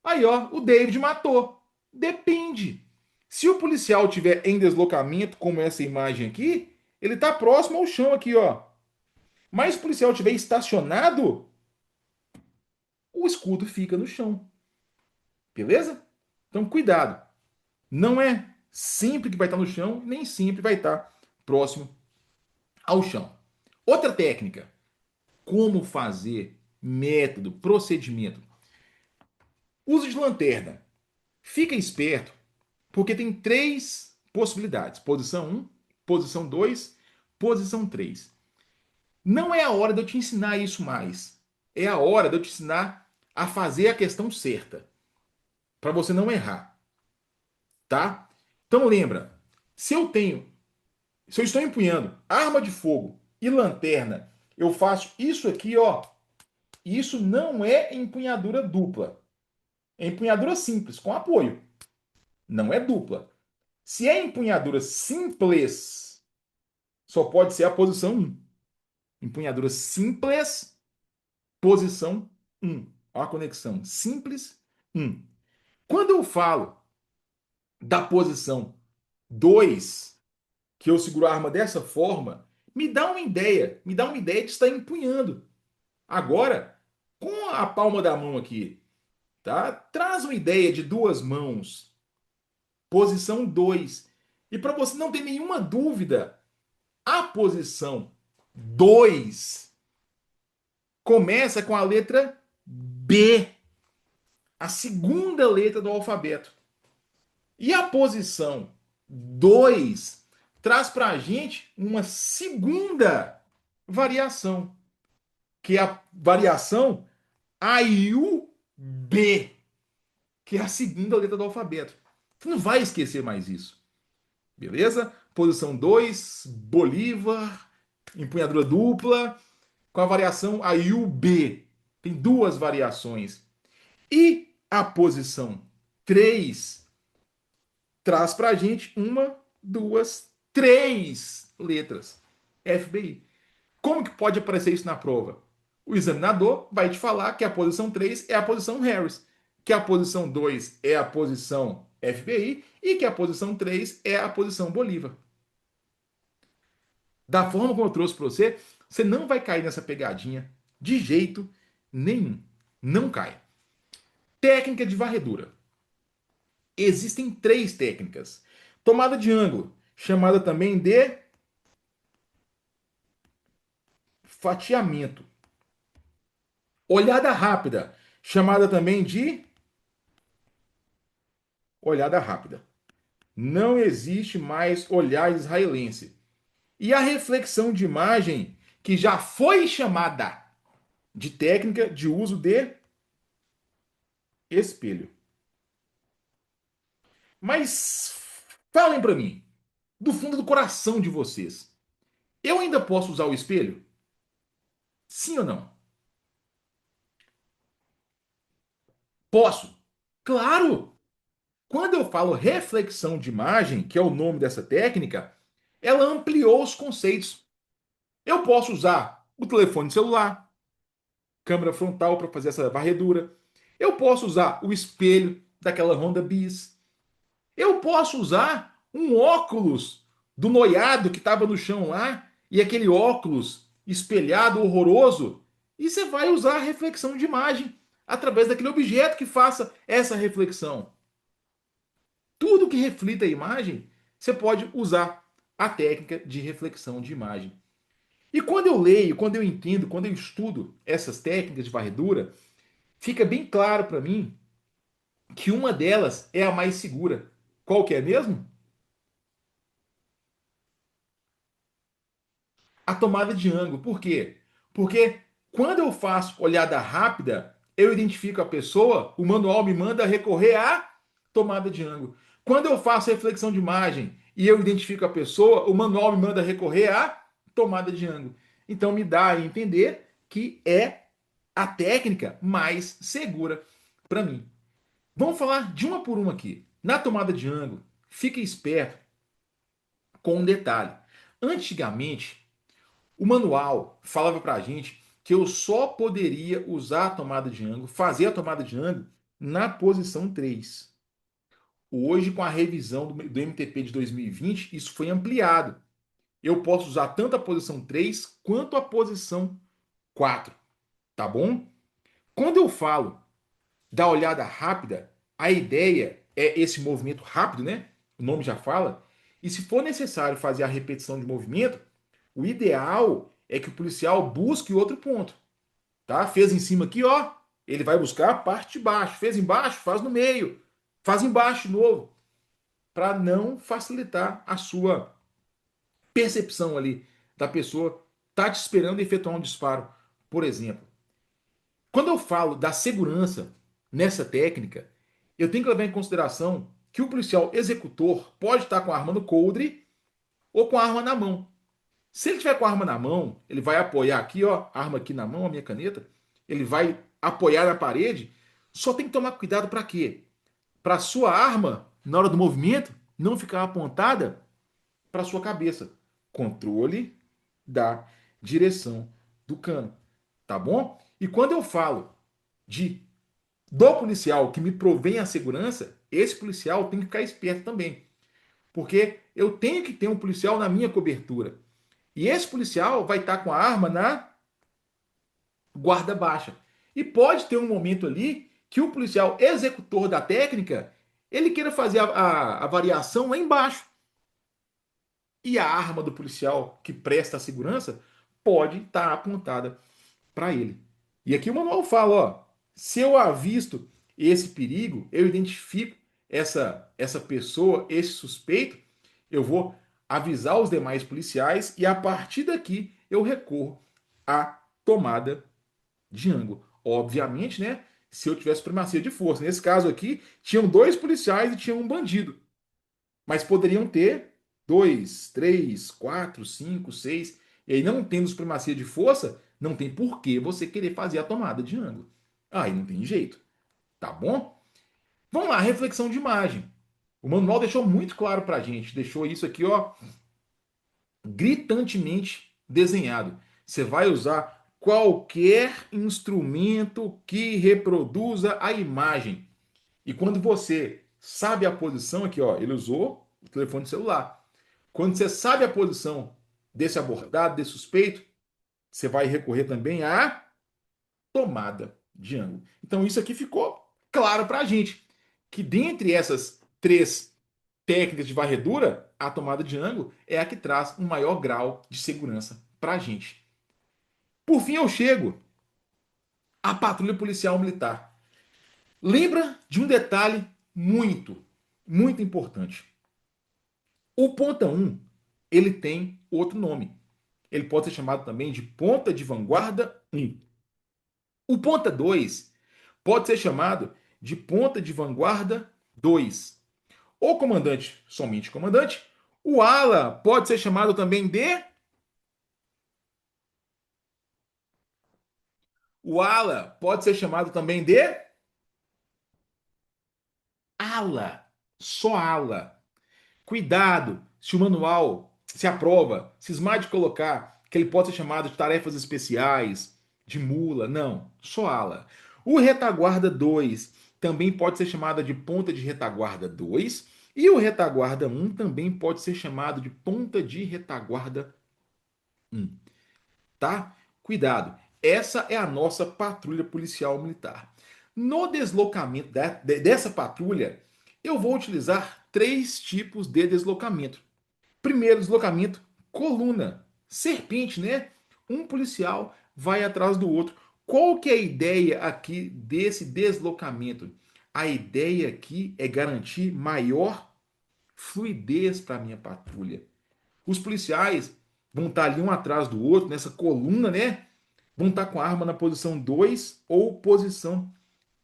Aí, ó, o David matou. Depende. Se o policial tiver em deslocamento, como essa imagem aqui, ele tá próximo ao chão aqui, ó. Mas se o policial estiver estacionado, o escudo fica no chão. Beleza? Então, cuidado. Não é sempre que vai estar no chão, nem sempre vai estar próximo ao chão. Outra técnica. Como fazer método, procedimento. Uso de lanterna. Fica esperto, porque tem 3 possibilidades: posição 1, posição 2, posição 3. Não é a hora de eu te ensinar isso mais. É a hora de eu te ensinar a fazer a questão certa, para você não errar, tá? Então lembra, se eu tenho, se eu estou empunhando arma de fogo e lanterna, eu faço isso aqui, ó. Isso não é empunhadura dupla. É empunhadura simples, com apoio. Não é dupla. Se é empunhadura simples, só pode ser a posição 1. Empunhadura simples, posição 1. Olha a conexão. Simples, 1. Quando eu falo da posição 2, que eu seguro a arma dessa forma, me dá uma ideia de estar empunhando. Agora, com a palma da mão aqui, tá? Traz uma ideia de 2 mãos. Posição 2. E para você não ter nenhuma dúvida, a posição 2 começa com a letra B, a segunda letra do alfabeto. E a posição 2 traz para a gente uma segunda variação. que é a variação AIUB, que é a segunda letra do alfabeto. Você não vai esquecer mais isso. Beleza? Posição 2, Bolívar, empunhadura dupla, com a variação AIUB. Tem duas variações. E a posição 3 traz para a gente uma, duas, três letras. FBI. Como que pode aparecer isso na prova? O examinador vai te falar que a posição 3 é a posição Harris, que a posição 2 é a posição FBI e que a posição 3 é a posição Bolívar. Da forma como eu trouxe para você, você não vai cair nessa pegadinha de jeito nenhum. Não cai. Técnica de varredura. Existem três técnicas. Tomada de ângulo, chamada também de fatiamento. Olhada rápida, chamada também de olhada rápida. Não existe mais olhar israelense. E a reflexão de imagem, que já foi chamada de técnica de uso de espelho. Mas falem para mim, do fundo do coração de vocês, eu ainda posso usar o espelho? Sim ou não? Posso? Claro! Quando eu falo reflexão de imagem, que é o nome dessa técnica, ela ampliou os conceitos. Eu posso usar o telefone celular, câmera frontal para fazer essa varredura. Eu posso usar o espelho daquela Honda Bis. Eu posso usar um óculos do noiado que estava no chão lá e aquele óculos espelhado horroroso. E você vai usar a reflexão de imagem através daquele objeto que faça essa reflexão. Tudo que reflita a imagem, você pode usar a técnica de reflexão de imagem. E quando eu leio, quando eu entendo, quando eu estudo essas técnicas de varredura, fica bem claro para mim que uma delas é a mais segura. Qual que é mesmo? A tomada de ângulo. Por quê? Porque quando eu faço olhada rápida, eu identifico a pessoa, o manual me manda recorrer à tomada de ângulo. Quando eu faço reflexão de imagem e eu identifico a pessoa, o manual me manda recorrer à tomada de ângulo. Então me dá a entender que é a técnica mais segura para mim. Vamos falar de uma por uma aqui. Na tomada de ângulo, fique esperto com um detalhe. Antigamente, o manual falava para a gente que eu só poderia usar a tomada de ângulo, fazer a tomada de ângulo na posição 3. Hoje, com a revisão do MTP de 2020, isso foi ampliado. Eu posso usar tanto a posição 3 quanto a posição 4, tá bom? Quando eu falo da olhada rápida, a ideia é esse movimento rápido, né? O nome já fala. E se for necessário fazer a repetição de movimento, o ideal é que o policial busque outro ponto, tá? Fez em cima aqui, ó, ele vai buscar a parte de baixo. Fez embaixo, faz no meio. Faz embaixo de novo, para não facilitar a sua percepção ali da pessoa tá te esperando efetuar um disparo, por exemplo. Quando eu falo da segurança nessa técnica, eu tenho que levar em consideração que o policial executor pode estar com a arma no coldre ou com a arma na mão. Se ele tiver com a arma na mão, ele vai apoiar aqui, ó, a arma aqui na mão, a minha caneta, ele vai apoiar na parede. Só tem que tomar cuidado para quê? Para sua arma, na hora do movimento, não ficar apontada para sua cabeça. Controle da direção do cano, tá bom? E quando eu falo de do policial que me provém a segurança, esse policial tem que ficar esperto também. Porque eu tenho que ter um policial na minha cobertura. E esse policial vai estar com a arma na guarda baixa. E pode ter um momento ali que o policial executor da técnica ele queira fazer a variação lá embaixo. E a arma do policial que presta a segurança pode estar apontada para ele. E aqui o manual fala, ó, se eu avisto esse perigo, eu identifico essa pessoa, esse suspeito, eu vou avisar os demais policiais e a partir daqui eu recorro à tomada de ângulo. Obviamente, né? Se eu tivesse supremacia de força. Nesse caso aqui, tinham dois policiais e tinha um bandido. Mas poderiam ter dois, três, quatro, cinco, seis. E aí, não tendo supremacia de força, não tem por que você querer fazer a tomada de ângulo. Aí não tem jeito. Tá bom? Vamos lá, reflexão de imagem. O manual deixou muito claro pra gente. Deixou isso aqui, ó, gritantemente desenhado. Você vai usar qualquer instrumento que reproduza a imagem. E quando você sabe a posição aqui, ó, ele usou o telefone celular. Quando você sabe a posição desse abordado, desse suspeito, você vai recorrer também à tomada de ângulo. Então isso aqui ficou claro para a gente que dentre essas três técnicas de varredura, a tomada de ângulo é a que traz um maior grau de segurança para a gente. Por fim, eu chego à patrulha policial militar. Lembra de um detalhe muito importante. O ponta 1, ele tem outro nome. Ele pode ser chamado também de ponta de vanguarda 1. O ponta 2 pode ser chamado de ponta de vanguarda 2. O comandante, somente comandante. O ala pode ser chamado também de. O ala pode ser chamado também de ala. Só ala. Cuidado se o manual se aprova, cismar de colocar que ele pode ser chamado de tarefas especiais, de mula. Não, só ala. O retaguarda 2 também pode ser chamado de ponta de retaguarda 2. E o retaguarda 1 também pode ser chamado de ponta de retaguarda 1. Tá? Cuidado. Essa é a nossa patrulha policial militar. No deslocamento dessa patrulha, eu vou utilizar três tipos de deslocamento. Primeiro deslocamento, coluna, serpente, né? Um policial vai atrás do outro. Qual que é a ideia aqui desse deslocamento? A ideia aqui é garantir maior fluidez para a minha patrulha. Os policiais vão estar ali um atrás do outro, nessa coluna, né? Vão estar com a arma na posição 2 ou posição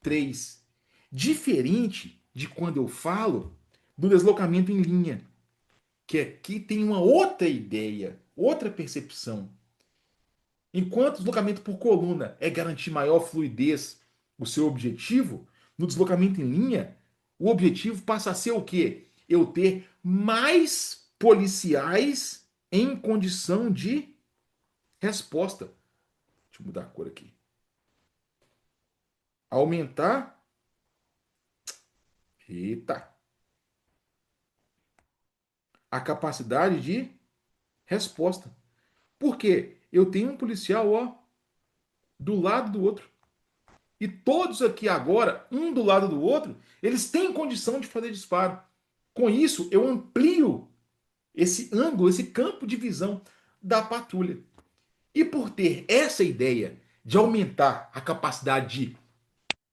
3. Diferente de quando eu falo do deslocamento em linha, que aqui tem uma outra ideia, outra percepção. Enquanto o deslocamento por coluna é garantir maior fluidez, o seu objetivo, no deslocamento em linha, o objetivo passa a ser o quê? Eu ter mais policiais em condição de resposta. Deixa eu mudar a cor aqui. Aumentar. Eita. A capacidade de resposta. Por quê? Eu tenho um policial, ó, do lado do outro. E todos aqui agora, um do lado do outro, eles têm condição de fazer disparo. Com isso, eu amplio esse ângulo, esse campo de visão da patrulha. E por ter essa ideia de aumentar a capacidade de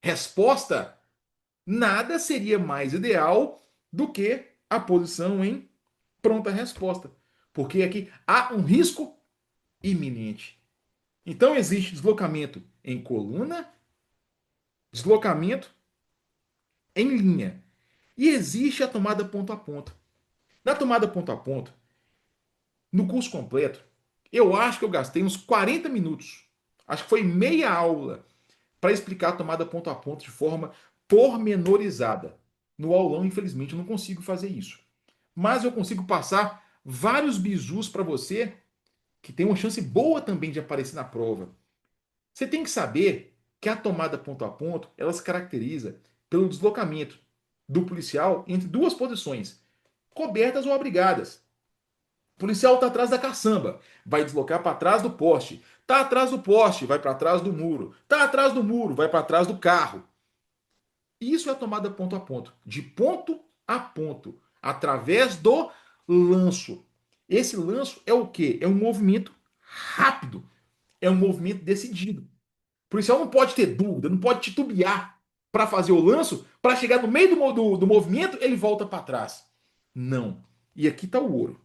resposta, nada seria mais ideal do que a posição em pronta resposta. Porque aqui há um risco iminente. Então existe deslocamento em coluna, deslocamento em linha. E existe a tomada ponto a ponto. Na tomada ponto a ponto, no curso completo, eu acho que eu gastei uns 40 minutos. Acho que foi meia aula para explicar a tomada ponto a ponto de forma pormenorizada. No aulão, infelizmente, eu não consigo fazer isso. Mas eu consigo passar vários bizus para você que tem uma chance boa também de aparecer na prova. Você tem que saber que a tomada ponto a ponto, ela se caracteriza pelo deslocamento do policial entre duas posições, cobertas ou abrigadas. O policial está atrás da caçamba, vai deslocar para trás do poste. Está atrás do poste, vai para trás do muro. Está atrás do muro, vai para trás do carro. Isso é a tomada ponto a ponto, de ponto a ponto, através do lanço. Esse lanço é o quê? É um movimento rápido, é um movimento decidido. O policial não pode ter dúvida, não pode titubear para fazer o lanço, para chegar no meio do movimento, ele volta para trás. Não. E aqui está o ouro.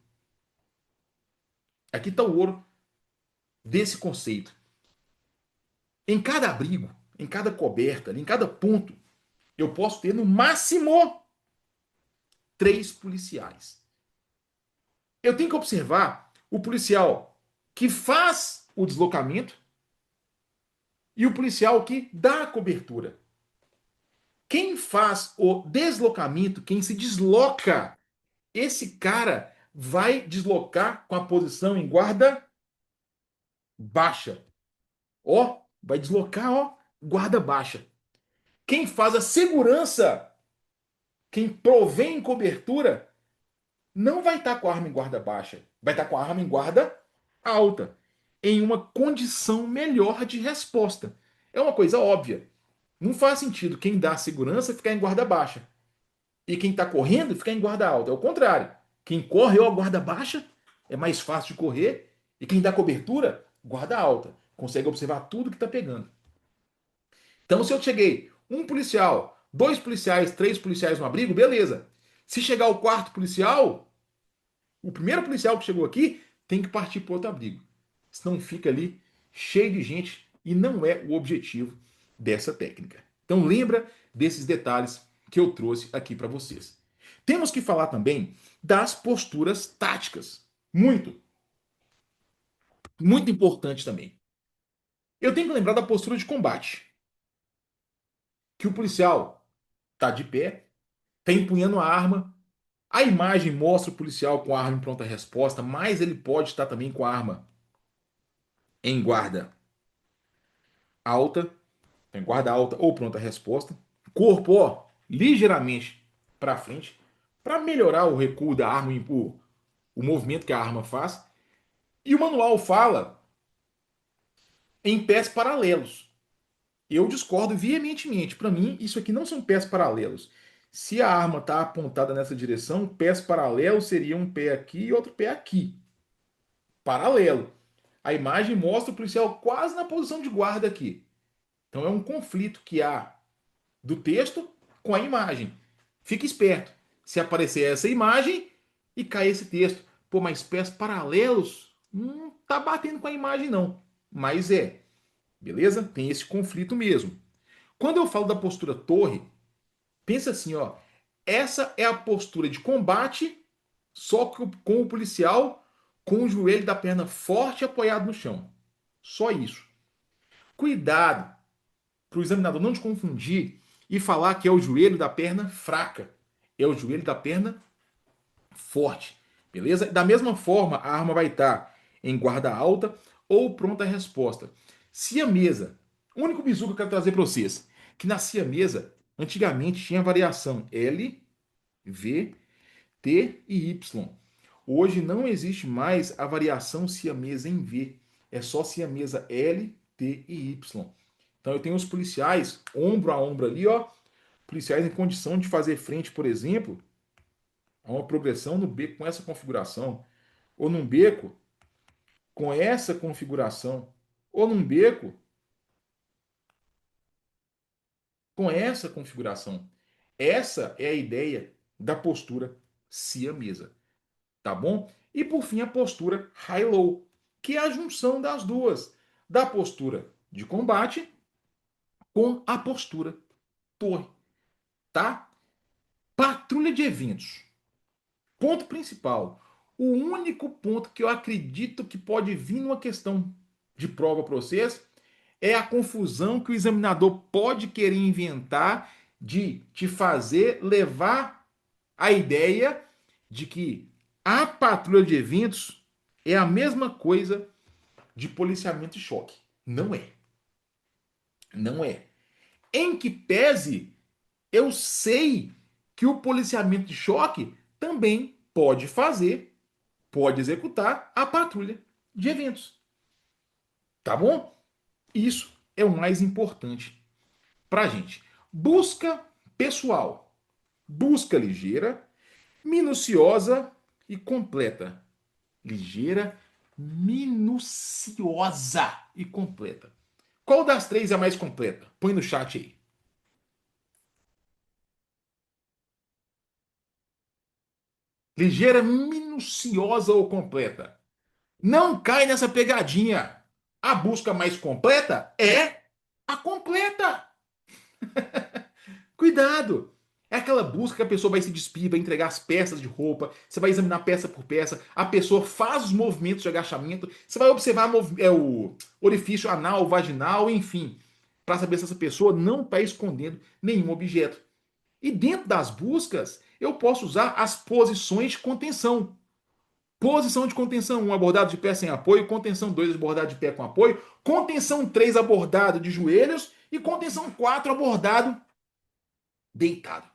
Aqui está o ouro desse conceito. Em cada abrigo, em cada coberta, em cada ponto, eu posso ter no máximo 3 policiais. Eu tenho que observar o policial que faz o deslocamento e o policial que dá a cobertura. Quem faz o deslocamento, quem se desloca, esse cara vai deslocar com a posição em guarda baixa. Ó, vai deslocar, ó, guarda baixa. Quem faz a segurança, quem provém cobertura, não vai estar com a arma em guarda baixa, vai estar com a arma em guarda alta, em uma condição melhor de resposta. É uma coisa óbvia. Não faz sentido quem dá segurança ficar em guarda baixa e quem está correndo ficar em guarda alta. É o contrário. Quem corre ou guarda baixa é mais fácil de correr e quem dá cobertura, guarda alta. Consegue observar tudo que está pegando. Então, se eu cheguei, um policial, 2 policiais, 3 policiais no abrigo, beleza. Se chegar o quarto policial, o primeiro policial que chegou aqui tem que partir para outro abrigo. Senão fica ali cheio de gente e não é o objetivo dessa técnica. Então lembra desses detalhes que eu trouxe aqui para vocês. Temos que falar também das posturas táticas. Muito, muito importante também. Eu tenho que lembrar da postura de combate, que o policial está de pé, está empunhando a arma. A imagem mostra o policial com a arma em pronta resposta, mas ele pode estar também com a arma em guarda alta, em guarda alta ou pronta resposta. Corpo, ó, ligeiramente para frente, para melhorar o recuo da arma, o movimento que a arma faz. E o manual fala em pés paralelos. Eu discordo veementemente. Para mim, isso aqui não são pés paralelos. Se a arma está apontada nessa direção, pés paralelos seria um pé aqui e outro pé aqui. Paralelo. A imagem mostra o policial quase na posição de guarda aqui. Então é um conflito que há do texto com a imagem. Fique esperto. Se aparecer essa imagem e cair esse texto, pô, mas pés paralelos não tá batendo com a imagem não. Mas é, beleza? Tem esse conflito mesmo. Quando eu falo da postura torre, pensa assim, ó, essa é a postura de combate, só com o policial com o joelho da perna forte apoiado no chão. Só isso. Cuidado para o examinador não te confundir e falar que é o joelho da perna fraca. É o joelho da perna forte. Beleza? Da mesma forma, a arma vai estar em guarda alta ou pronta resposta. Siamesa. O único bizu que eu quero trazer para vocês, que na siamesa, antigamente tinha variação L, V, T e Y. Hoje não existe mais a variação siamesa em V. É só siamesa L, T e Y. Então eu tenho os policiais ombro a ombro ali, ó. Policiais em condição de fazer frente, por exemplo, a uma progressão no beco com essa configuração. Ou num beco com essa configuração. Ou num beco com essa configuração. Essa é a ideia da postura siamesa. Tá bom? E por fim a postura high-low, que é a junção das duas, da postura de combate com a postura torre, tá? Patrulha de eventos. Ponto principal. O único ponto que eu acredito que pode vir numa questão de prova para vocês é a confusão que o examinador pode querer inventar de te fazer levar a ideia de que a patrulha de eventos é a mesma coisa de policiamento de choque. Não é. Não é. Em que pese, eu sei que o policiamento de choque também pode fazer, pode executar a patrulha de eventos. Tá bom? Isso é o mais importante pra gente. Busca pessoal. Busca ligeira, minuciosa e completa. Ligeira, minuciosa e completa. Qual das três é a mais completa? Põe no chat aí. Ligeira, minuciosa ou completa? Não cai nessa pegadinha. A busca mais completa é. A completa. Cuidado! É aquela busca que a pessoa vai se despir, vai entregar as peças de roupa, você vai examinar peça por peça, a pessoa faz os movimentos de agachamento, você vai observar o orifício anal, vaginal, enfim, para saber se essa pessoa não está escondendo nenhum objeto. E dentro das buscas, eu posso usar as posições de contenção. Posição de contenção 1, abordado de pé sem apoio, contenção 2, abordado de pé com apoio, contenção 3, abordado de joelhos e contenção 4, abordado deitado.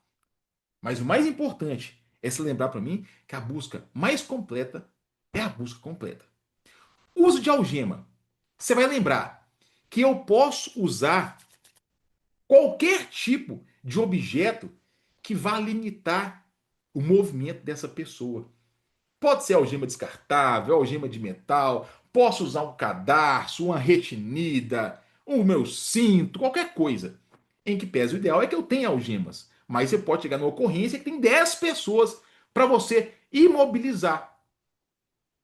Mas o mais importante é se lembrar para mim que a busca mais completa é a busca completa. Uso de algema. Você vai lembrar que eu posso usar qualquer tipo de objeto que vá limitar o movimento dessa pessoa. Pode ser algema descartável, algema de metal, posso usar um cadarço, uma retinida, o meu cinto, qualquer coisa. Em que pese o ideal é que eu tenha algemas, mas você pode chegar numa ocorrência que tem 10 pessoas para você imobilizar,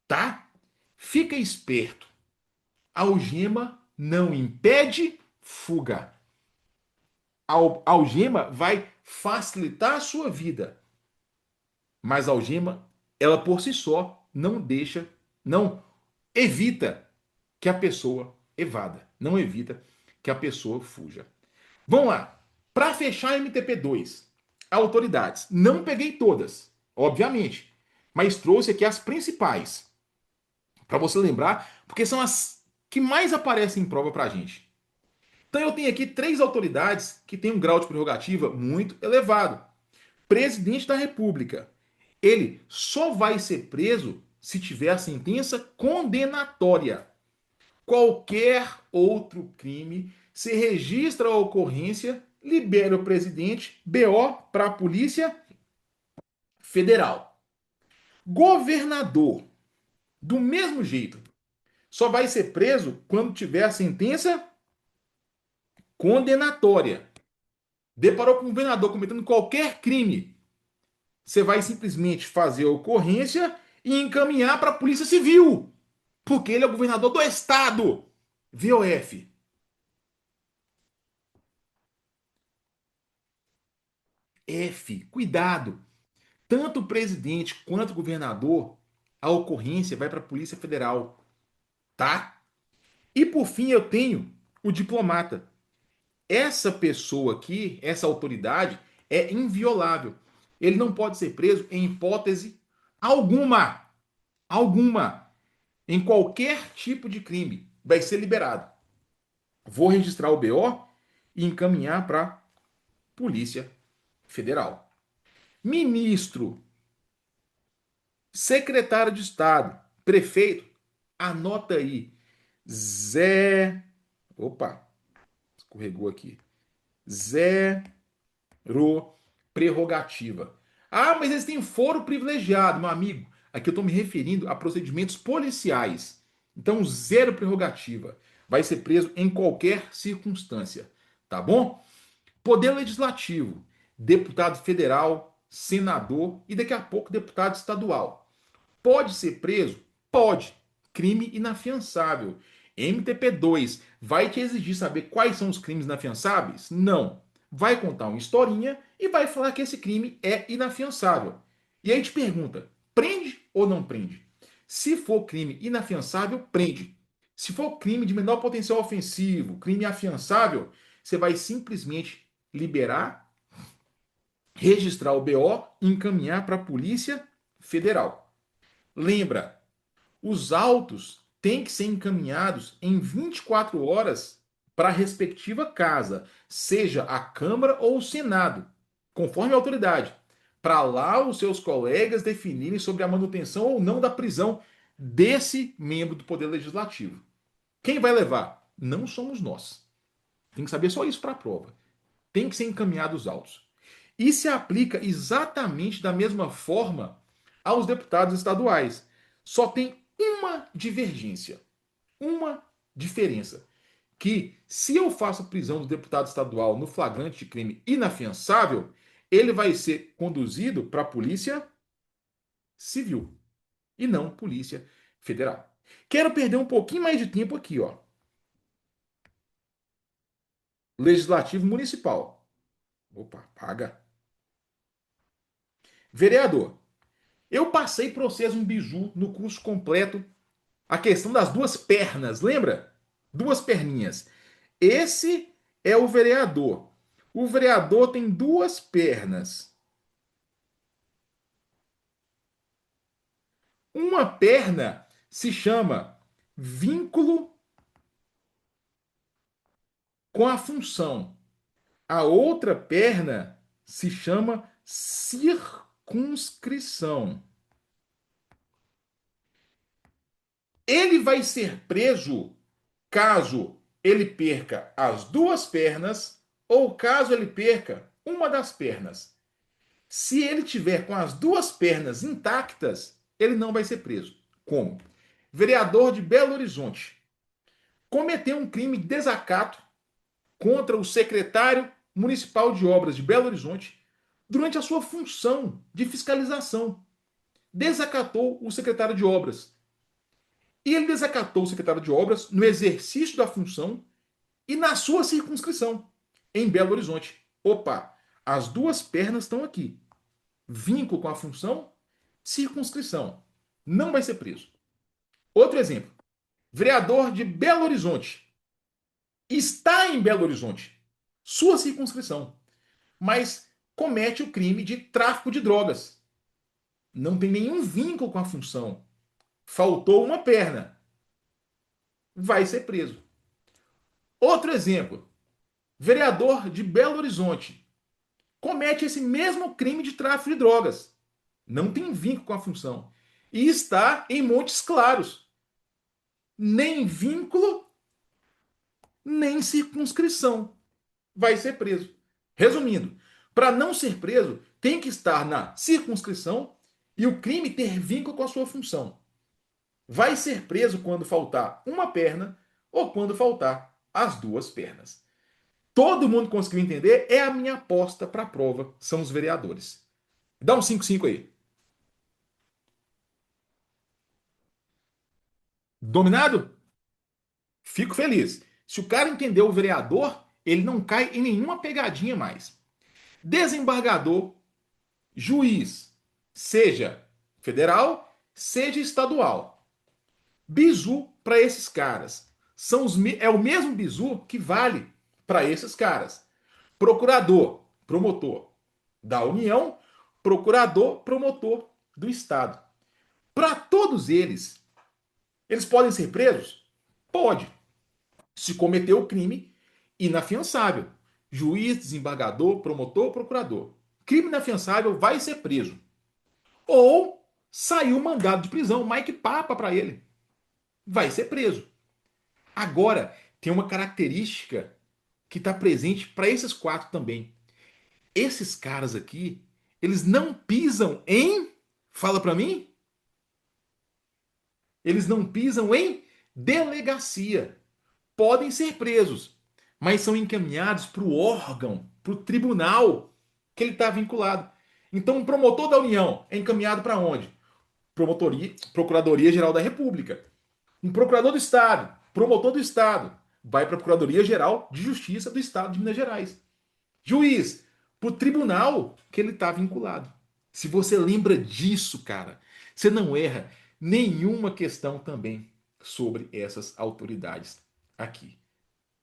tá? Fica esperto. A algema não impede fuga. A algema vai facilitar a sua vida, mas a algema, ela por si só, não deixa, não evita que a pessoa evada, não evita que a pessoa fuja. Vamos lá. Para fechar MTP2, autoridades. Não peguei todas, obviamente, mas trouxe aqui as principais, para você lembrar, porque são as que mais aparecem em prova para a gente. Então eu tenho aqui três autoridades que têm um grau de prerrogativa muito elevado. Presidente da República. Ele só vai ser preso se tiver a sentença condenatória. Qualquer outro crime, se registra a ocorrência, libera o presidente, BO para a Polícia Federal. Governador, do mesmo jeito, só vai ser preso quando tiver a sentença condenatória. Deparou com o governador cometendo qualquer crime, você vai simplesmente fazer a ocorrência e encaminhar para a Polícia Civil, porque ele é o governador do estado. VOF. F. Cuidado. Tanto o presidente quanto o governador, a ocorrência vai para a Polícia Federal, tá? E por fim eu tenho o diplomata. Essa pessoa aqui, essa autoridade, é inviolável. Ele não pode ser preso em hipótese alguma. Alguma. Em qualquer tipo de crime. Vai ser liberado. Vou registrar o BO e encaminhar para a Polícia Federal. Ministro, secretário de Estado, prefeito, anota aí. Zé. Opa, escorregou aqui. Zero prerrogativa. Ah, mas eles têm foro privilegiado, meu amigo. Aqui eu estou me referindo a procedimentos policiais. Então, zero prerrogativa. Vai ser preso em qualquer circunstância. Tá bom? Poder Legislativo, deputado federal, senador e daqui a pouco deputado estadual. Pode ser preso? Pode. Crime inafiançável. MTP2 vai te exigir saber quais são os crimes inafiançáveis? Não. Vai contar uma historinha e vai falar que esse crime é inafiançável. E aí te pergunta: prende ou não prende? Se for crime inafiançável, prende. Se for crime de menor potencial ofensivo, crime afiançável, você vai simplesmente liberar, registrar o BO e encaminhar para a Polícia Federal. Lembra, os autos têm que ser encaminhados em 24 horas para a respectiva casa, seja a Câmara ou o Senado, conforme a autoridade, para lá os seus colegas definirem sobre a manutenção ou não da prisão desse membro do Poder Legislativo. Quem vai levar? Não somos nós. Tem que saber só isso para a prova. Tem que ser encaminhados os autos. E se aplica exatamente da mesma forma aos deputados estaduais. Só tem uma divergência, uma diferença. Que se eu faço a prisão do deputado estadual no flagrante de crime inafiançável, ele vai ser conduzido para a Polícia Civil e não Polícia Federal. Quero perder um pouquinho mais de tempo aqui, ó. Legislativo municipal. Opa, paga. Vereador. Eu passei para vocês um bizu no curso completo. A questão das duas pernas, lembra? Duas perninhas. Esse é o vereador. O vereador tem duas pernas. Uma perna se chama vínculo com a função. A outra perna se chama circunscrição. Ele vai ser preso caso ele perca as duas pernas ou caso ele perca uma das pernas. Se ele tiver com as duas pernas intactas, ele não vai ser preso. Como? Vereador de Belo Horizonte cometeu um crime de desacato contra o secretário municipal de obras de Belo Horizonte durante a sua função de fiscalização. Desacatou o secretário de obras. E ele desacatou o secretário de obras no exercício da função e na sua circunscrição, em Belo Horizonte. Opa, as duas pernas estão aqui. Vínculo com a função, circunscrição. Não vai ser preso. Outro exemplo. Vereador de Belo Horizonte. Está em Belo Horizonte. Sua circunscrição. Mas comete o crime de tráfico de drogas. Não tem nenhum vínculo com a função. Faltou uma perna. Vai ser preso. Outro exemplo. Vereador de Belo Horizonte comete esse mesmo crime de tráfico de drogas. Não tem vínculo com a função. E está em Montes Claros. Nem vínculo, nem circunscrição. Vai ser preso. Resumindo, para não ser preso, tem que estar na circunscrição e o crime ter vínculo com a sua função. Vai ser preso quando faltar uma perna ou quando faltar as duas pernas. Todo mundo conseguiu entender? É a minha aposta para a prova, são os vereadores. Dá um 5-5 aí. Dominado? Fico feliz. Se o cara entendeu o vereador, ele não cai em nenhuma pegadinha mais. Desembargador, juiz, seja federal, seja estadual. Bizu para esses caras. É o mesmo bizu que vale para esses caras. Procurador, promotor da União, procurador, promotor do Estado. Para todos eles podem ser presos? Pode. Se cometeu o crime inafiançável. Juiz, desembargador, promotor, procurador. Crime inafiançável vai ser preso. Ou saiu mandado de prisão, Mike Papa para ele. Vai ser preso. Agora, tem uma característica que está presente para esses quatro também. Esses caras aqui, eles não pisam em. Fala para mim? Eles não pisam em delegacia. Podem ser presos, mas são encaminhados para o órgão, para o tribunal que ele está vinculado. Então, um promotor da União é encaminhado para onde? Procuradoria-Geral da República. Um procurador do Estado, promotor do Estado, vai para a Procuradoria-Geral de Justiça do Estado de Minas Gerais. Juiz, para o tribunal que ele está vinculado. Se você lembra disso, cara, você não erra nenhuma questão também sobre essas autoridades aqui,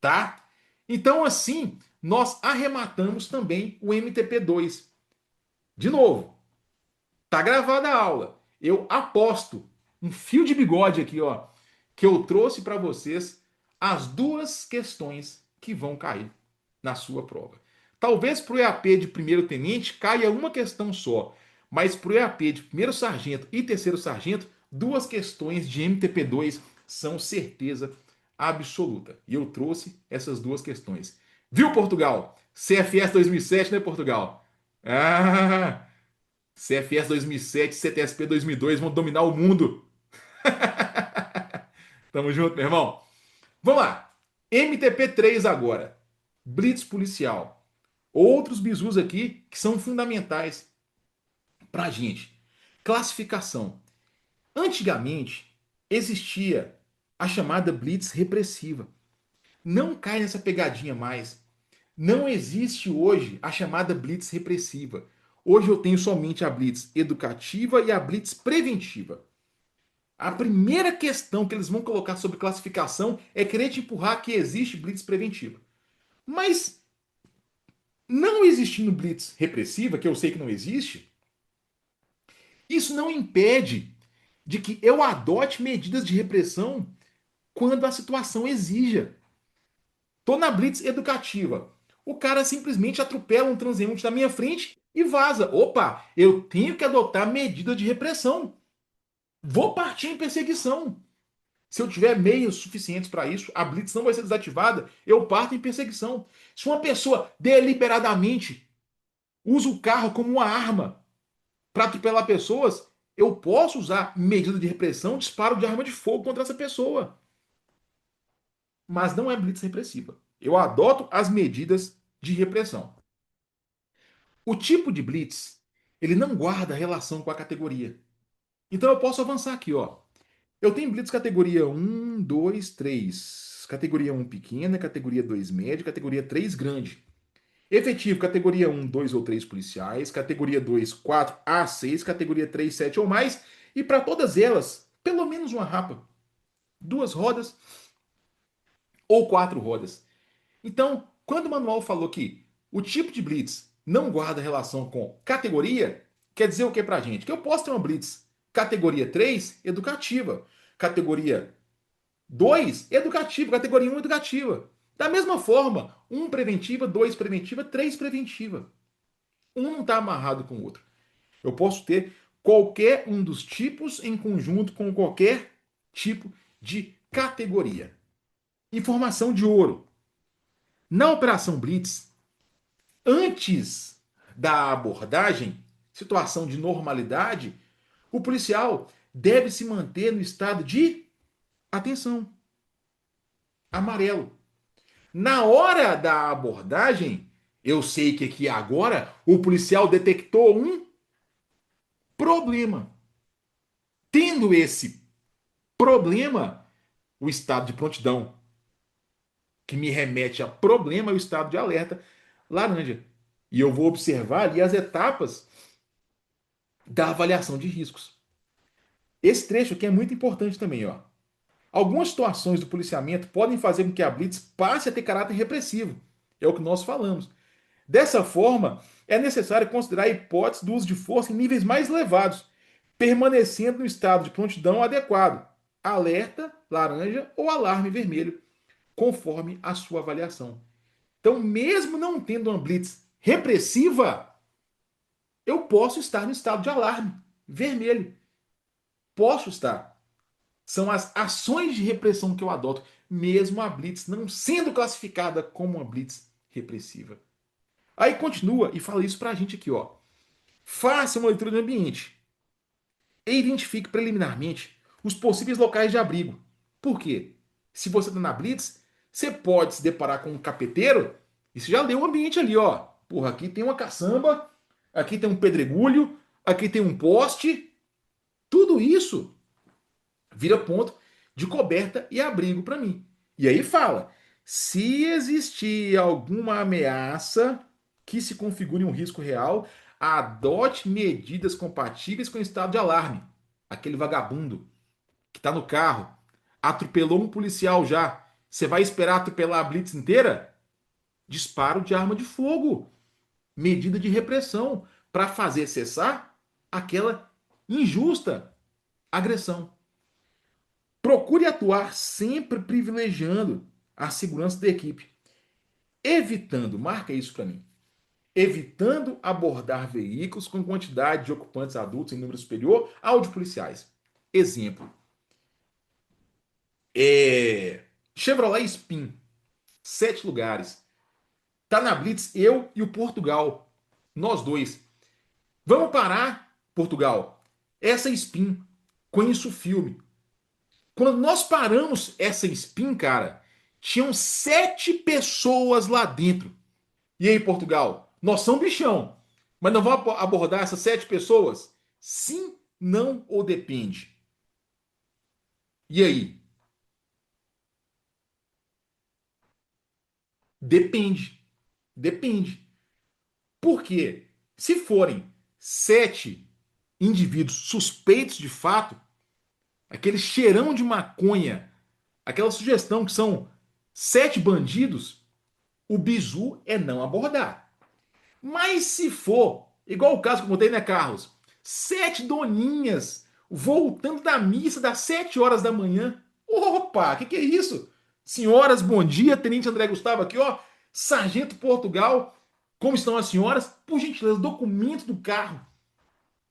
tá? Então, assim, nós arrematamos também o MTP2. De novo, tá gravada a aula. Eu aposto um fio de bigode aqui, ó, que eu trouxe para vocês as duas questões que vão cair na sua prova. Talvez para o EAP de primeiro tenente caia uma questão só, mas para o EAP de primeiro sargento e terceiro sargento, duas questões de MTP2 são certeza absoluta. E eu trouxe essas duas questões. Viu, Portugal? CFS 2007, né, Portugal? Ah, CFS 2007, CTSP 2002 vão dominar o mundo. Tamo junto, meu irmão. Vamos lá. MTP3 agora. Blitz policial. Outros bizus aqui que são fundamentais pra gente. Classificação. Antigamente existia a chamada blitz repressiva. Não cai nessa pegadinha mais. Não existe hoje a chamada blitz repressiva. Hoje eu tenho somente a blitz educativa e a blitz preventiva. A primeira questão que eles vão colocar sobre classificação é querer te empurrar que existe blitz preventiva. Mas não existindo blitz repressiva, que eu sei que não existe, isso não impede de que eu adote medidas de repressão quando a situação exija. Tô na blitz educativa. O cara simplesmente atropela um transeunte na minha frente e vaza. Opa, eu tenho que adotar medida de repressão. Vou partir em perseguição. Se eu tiver meios suficientes para isso, a blitz não vai ser desativada, eu parto em perseguição. Se uma pessoa deliberadamente usa o carro como uma arma para atropelar pessoas, eu posso usar medida de repressão, disparo de arma de fogo contra essa pessoa. Mas não é blitz repressiva. Eu adoto as medidas de repressão. O tipo de blitz, ele não guarda relação com a categoria. Então eu posso avançar aqui, ó. Eu tenho blitz categoria um, 2, 3. Categoria um pequena, categoria 2 média, categoria 3 grande. Efetivo, categoria um, 2 ou 3 policiais, categoria 2, 4 a 6, categoria 3, 7 ou mais, e para todas elas, pelo menos uma rapa, duas rodas ou quatro rodas. Então, quando o manual falou que o tipo de blitz não guarda relação com categoria, quer dizer o que pra gente? Que eu posso ter uma blitz categoria 3 educativa, categoria 2 educativa, categoria um educativa. Da mesma forma, um preventiva, 2 preventiva, 3 preventiva. Um não está amarrado com o outro. Eu posso ter qualquer um dos tipos em conjunto com qualquer tipo de categoria. Informação de ouro. Na Operação Blitz, antes da abordagem, situação de normalidade, o policial deve se manter no estado de atenção, amarelo. Na hora da abordagem, eu sei que aqui agora o policial detectou um problema. Tendo esse problema, o estado de prontidão, que me remete a problema, é o estado de alerta laranja. E eu vou observar ali as etapas da avaliação de riscos. Esse trecho aqui é muito importante também, ó. Algumas situações do policiamento podem fazer com que a blitz passe a ter caráter repressivo. É o que nós falamos. Dessa forma, é necessário considerar a hipótese do uso de força em níveis mais elevados, permanecendo no estado de prontidão adequado, alerta laranja ou alarme vermelho, conforme a sua avaliação. Então, mesmo não tendo uma blitz repressiva, eu posso estar no estado de alarme vermelho. Posso estar. São as ações de repressão que eu adoto, mesmo a blitz não sendo classificada como uma blitz repressiva. Aí continua e fala isso pra gente aqui, ó. Faça uma leitura do ambiente e identifique preliminarmente os possíveis locais de abrigo. Por quê? Se você está na blitz, você pode se deparar com um capeteiro e você já leu o ambiente ali, ó. Porra, aqui tem uma caçamba, aqui tem um pedregulho, aqui tem um poste. Tudo isso vira ponto de coberta e abrigo para mim. E aí fala: se existir alguma ameaça que se configure um risco real, adote medidas compatíveis com o estado de alarme. Aquele vagabundo que está no carro atropelou um policial já. Você vai esperar atropelar a blitz inteira? Disparo de arma de fogo. Medida de repressão para fazer cessar aquela injusta agressão. Procure atuar sempre privilegiando a segurança da equipe, evitando, marca isso para mim, evitando abordar veículos com quantidade de ocupantes adultos em número superior ao de policiais. Exemplo, Chevrolet Spin, 7 lugares. Tá na Blitz eu e o Portugal, nós dois. Vamos parar, Portugal. Essa Spin, conheço o filme. Quando nós paramos essa Spin, cara, tinham 7 pessoas lá dentro. E aí, Portugal? Nós somos bichão. Mas não vamos abordar essas 7 pessoas? Sim, não ou depende? E aí? Depende. Depende. Por quê? Se forem 7 indivíduos suspeitos de fato, aquele cheirão de maconha, aquela sugestão que são 7 bandidos, o bizu é não abordar. Mas se for, igual o caso que eu contei, né, Carlos? 7 doninhas voltando da missa das 7 horas da manhã. Opa, que é isso? Senhoras, bom dia. Tenente André Gustavo aqui, ó. Sargento Portugal. Como estão as senhoras? Por gentileza, documento do carro.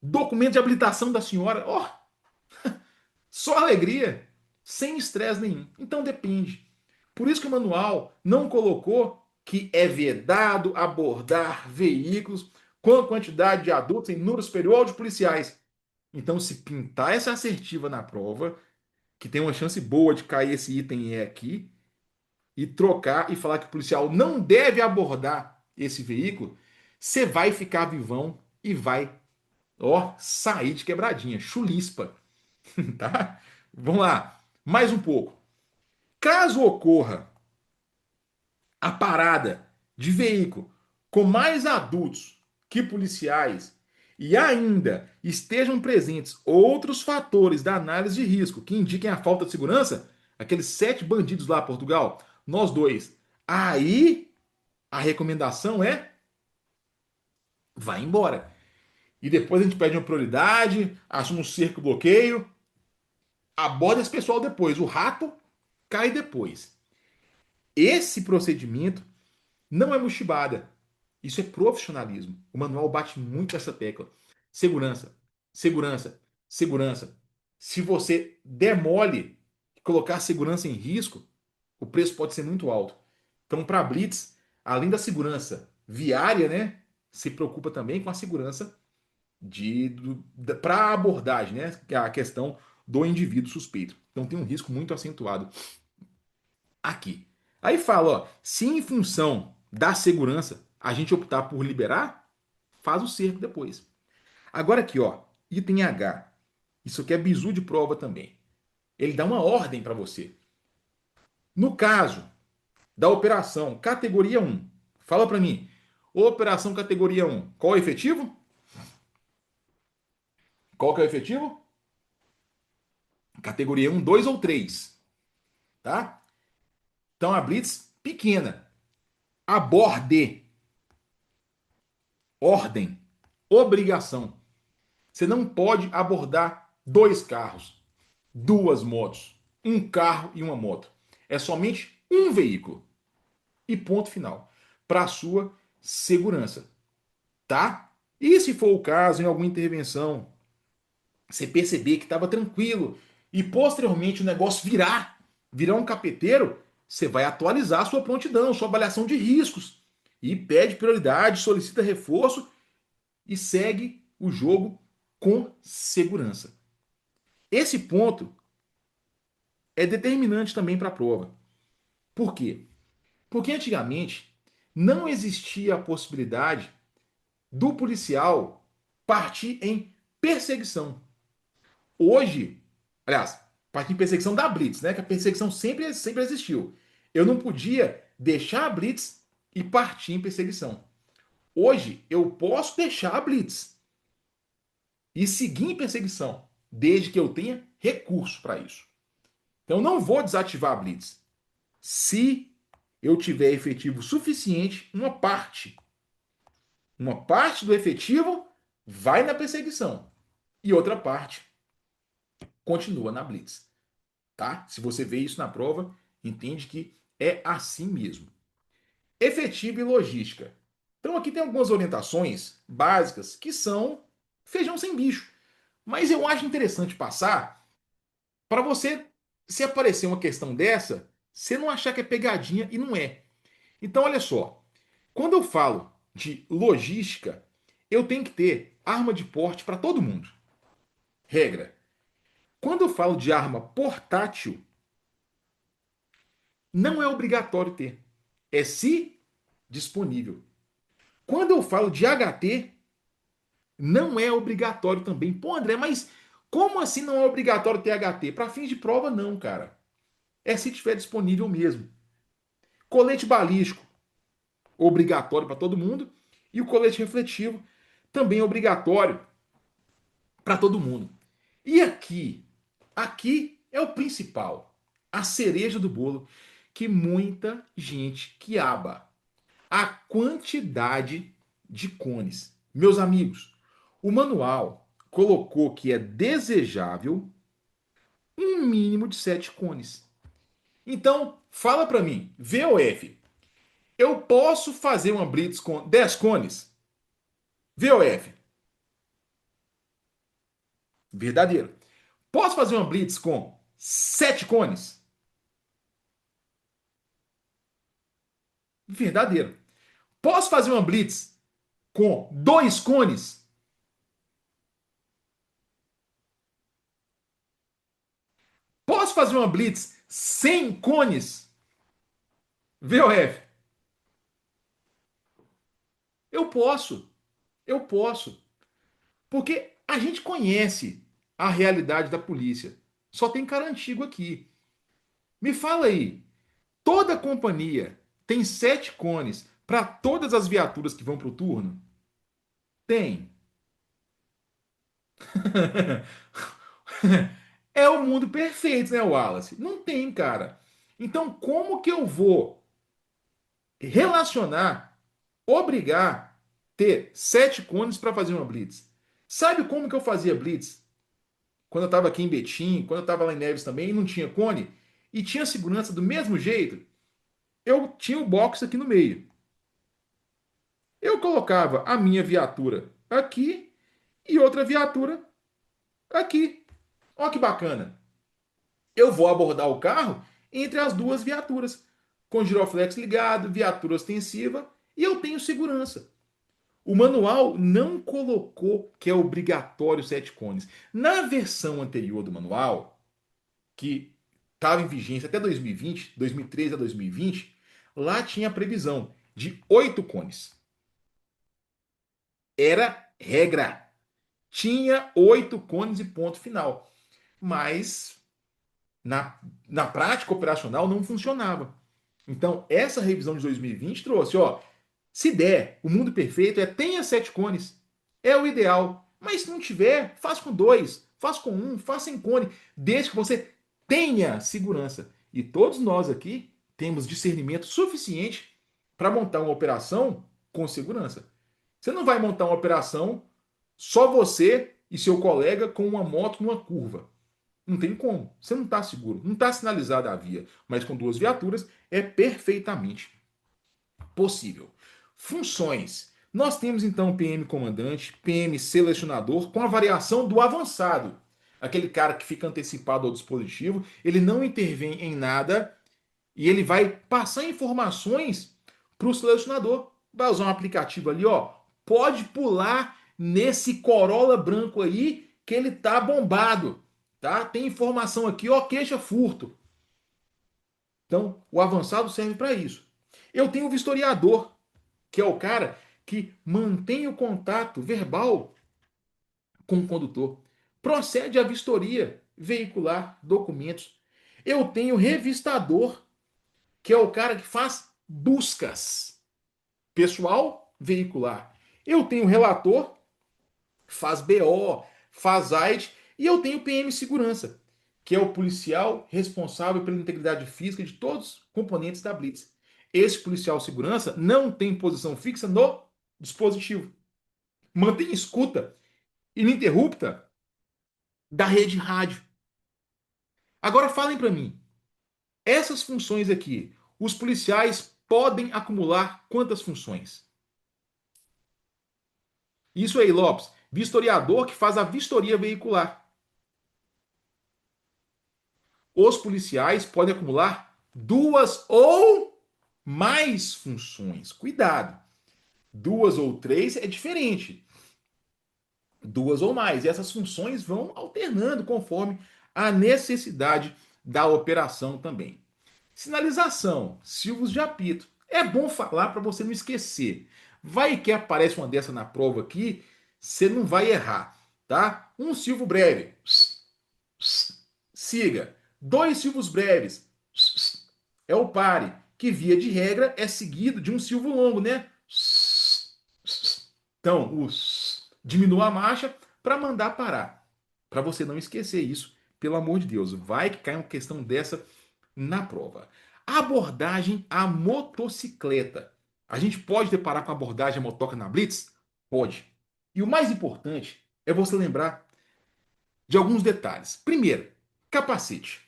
Documento de habilitação da senhora. Ó, só alegria. Sem estresse nenhum. Então depende. Por isso que o manual não colocou que é vedado abordar veículos com quantidade de adultos em número superior ao de policiais. Então, se pintar essa assertiva na prova, que tem uma chance boa de cair esse item E aqui, e trocar e falar que o policial não deve abordar esse veículo, você vai ficar vivão e vai, ó, sair de quebradinha, chulispa, tá? Vamos lá, mais um pouco. Caso ocorra a parada de veículo com mais adultos que policiais e ainda estejam presentes outros fatores da análise de risco que indiquem a falta de segurança, aqueles 7 bandidos lá, Portugal, nós dois, aí a recomendação é vai embora. E depois a gente pede uma prioridade, assume um cerco bloqueio, aborda esse pessoal depois. O rato cai depois. Esse procedimento não é mochibada. Isso é profissionalismo. O manual bate muito essa tecla. Segurança, segurança, segurança. Se você demole colocar a segurança em risco, o preço pode ser muito alto. Então, para a Blitz, além da segurança viária, né, se preocupa também com a segurança para a abordagem, né, que é a questão do indivíduo suspeito. Então, tem um risco muito acentuado aqui. Aí fala, ó, se em função da segurança a gente optar por liberar, faz o cerco depois. Agora aqui, ó, item H. Isso aqui é bizu de prova também. Ele dá uma ordem para você. No caso da operação categoria 1, fala para mim, operação categoria 1, qual é o efetivo? Qual que é o efetivo? Categoria 1, 2 ou 3, tá? Então a blitz pequena. Aborde. Ordem. Obrigação. Você não pode abordar 2 carros, 2 motos, um carro e uma moto. É somente um veículo. E ponto final. Para a sua segurança. Tá? E se for o caso, em alguma intervenção, você perceber que estava tranquilo e posteriormente o negócio virar um capeteiro, você vai atualizar a sua prontidão, sua avaliação de riscos e pede prioridade, solicita reforço e segue o jogo com segurança. Esse ponto é determinante também para a prova. Por quê? Porque antigamente não existia a possibilidade do policial partir em perseguição. Hoje, aliás, partir em perseguição da Blitz, né? Que a perseguição sempre existiu. Eu não podia deixar a Blitz e partir em perseguição. Hoje, eu posso deixar a Blitz e seguir em perseguição, desde que eu tenha recurso para isso. Então, eu não vou desativar a Blitz. Se eu tiver efetivo suficiente, uma parte do efetivo vai na perseguição e outra parte continua na Blitz. Tá? Se você vê isso na prova, entende que é assim mesmo. Efetivo e logística. Então aqui tem algumas orientações básicas que são feijão sem bicho. Mas eu acho interessante passar para você, se aparecer uma questão dessa, você não achar que é pegadinha e não é. Então olha só, quando eu falo de logística, eu tenho que ter arma de porte para todo mundo. Regra. Quando eu falo de arma portátil, não é obrigatório ter. É se disponível. Quando eu falo de HT, não é obrigatório também. Pô, André, mas como assim não é obrigatório ter HT? Para fins de prova, não, cara. É se estiver disponível mesmo. Colete balístico. obrigatório para todo mundo, e o colete refletivo também é obrigatório para todo mundo. E aqui é o principal, a cereja do bolo, que muita gente quiaba. A quantidade de cones. Meus amigos, o manual colocou que é desejável um mínimo de 7 cones. Então, fala para mim, VOF, eu posso fazer uma blitz com 10 cones? VOF, verdadeiro. Posso fazer uma blitz com 7 cones? Verdadeiro. Posso fazer uma blitz com 2 cones? Posso fazer uma blitz sem cones? VOF, eu posso. Eu posso. Porque a gente conhece a realidade da polícia. Só tem cara antigo aqui. Me fala aí, toda companhia tem 7 cones para todas as viaturas que vão para o turno? Tem. É o mundo perfeito, né, Wallace? Não tem, cara. Então, como que eu vou relacionar, obrigar ter 7 cones para fazer uma blitz? Sabe como que eu fazia blitz? Quando eu estava aqui em Betim, quando eu estava lá em Neves também, não tinha cone, e tinha segurança do mesmo jeito, eu tinha o box aqui no meio. Eu colocava a minha viatura aqui e outra viatura aqui. Olha que bacana. Eu vou abordar o carro entre as duas viaturas, com giroflex ligado, viatura ostensiva, e eu tenho segurança. O manual não colocou que é obrigatório 7 cones. Na versão anterior do manual, que estava em vigência até 2020, 2013 a 2020, lá tinha a previsão de 8 cones. Era regra. Tinha 8 cones e ponto final. Mas na prática operacional não funcionava. Então, essa revisão de 2020 trouxe, ó, se der, o mundo perfeito é tenha 7 cones. É o ideal. Mas se não tiver, faz com 2, faz com 1, faz sem cone, desde que você tenha segurança. E todos nós aqui temos discernimento suficiente para montar uma operação com segurança. Você não vai montar uma operação só você e seu colega com uma moto numa curva. Não tem como. Você não está seguro. Não está sinalizada a via. Mas com duas viaturas é perfeitamente possível. Funções. Nós temos então PM comandante, PM selecionador, com a variação do avançado. Aquele cara que fica antecipado ao dispositivo, ele não intervém em nada e ele vai passar informações para o selecionador. Vai usar um aplicativo ali, ó. Pode pular nesse Corolla branco aí que ele tá bombado, tá? Tem informação aqui, ó, queixa furto. Então, o avançado serve para isso. Eu tenho o vistoriador, que é o cara que mantém o contato verbal com o condutor. Procede à vistoria veicular documentos. Eu tenho o revistador, que é o cara que faz buscas pessoal veicular. Eu tenho o relator, faz BO, faz AIT, e eu tenho o PM Segurança, que é o policial responsável pela integridade física de todos os componentes da Blitz. Esse policial segurança não tem posição fixa no dispositivo. Mantém escuta ininterrupta da rede rádio. Agora falem para mim, essas funções aqui, os policiais podem acumular quantas funções? Isso aí, Lopes. Vistoriador que faz a vistoria veicular. Os policiais podem acumular duas ou mais funções. Cuidado. Duas ou três é diferente. Duas ou mais. E essas funções vão alternando conforme a necessidade da operação também. Sinalização, silvos de apito. É bom falar para você não esquecer. Vai que aparece uma dessa na prova aqui, você não vai errar, tá? Um silvo breve. Siga. Dois silvos breves. É o pare. que via de regra é seguido de um silvo longo, né? Então, o diminua a marcha para mandar parar. Para você não esquecer isso, pelo amor de Deus, vai que cai uma questão dessa na prova. Abordagem à motocicleta. A gente pode deparar com abordagem à motoca na Blitz? Pode. E o mais importante é você lembrar de alguns detalhes. Primeiro, capacete.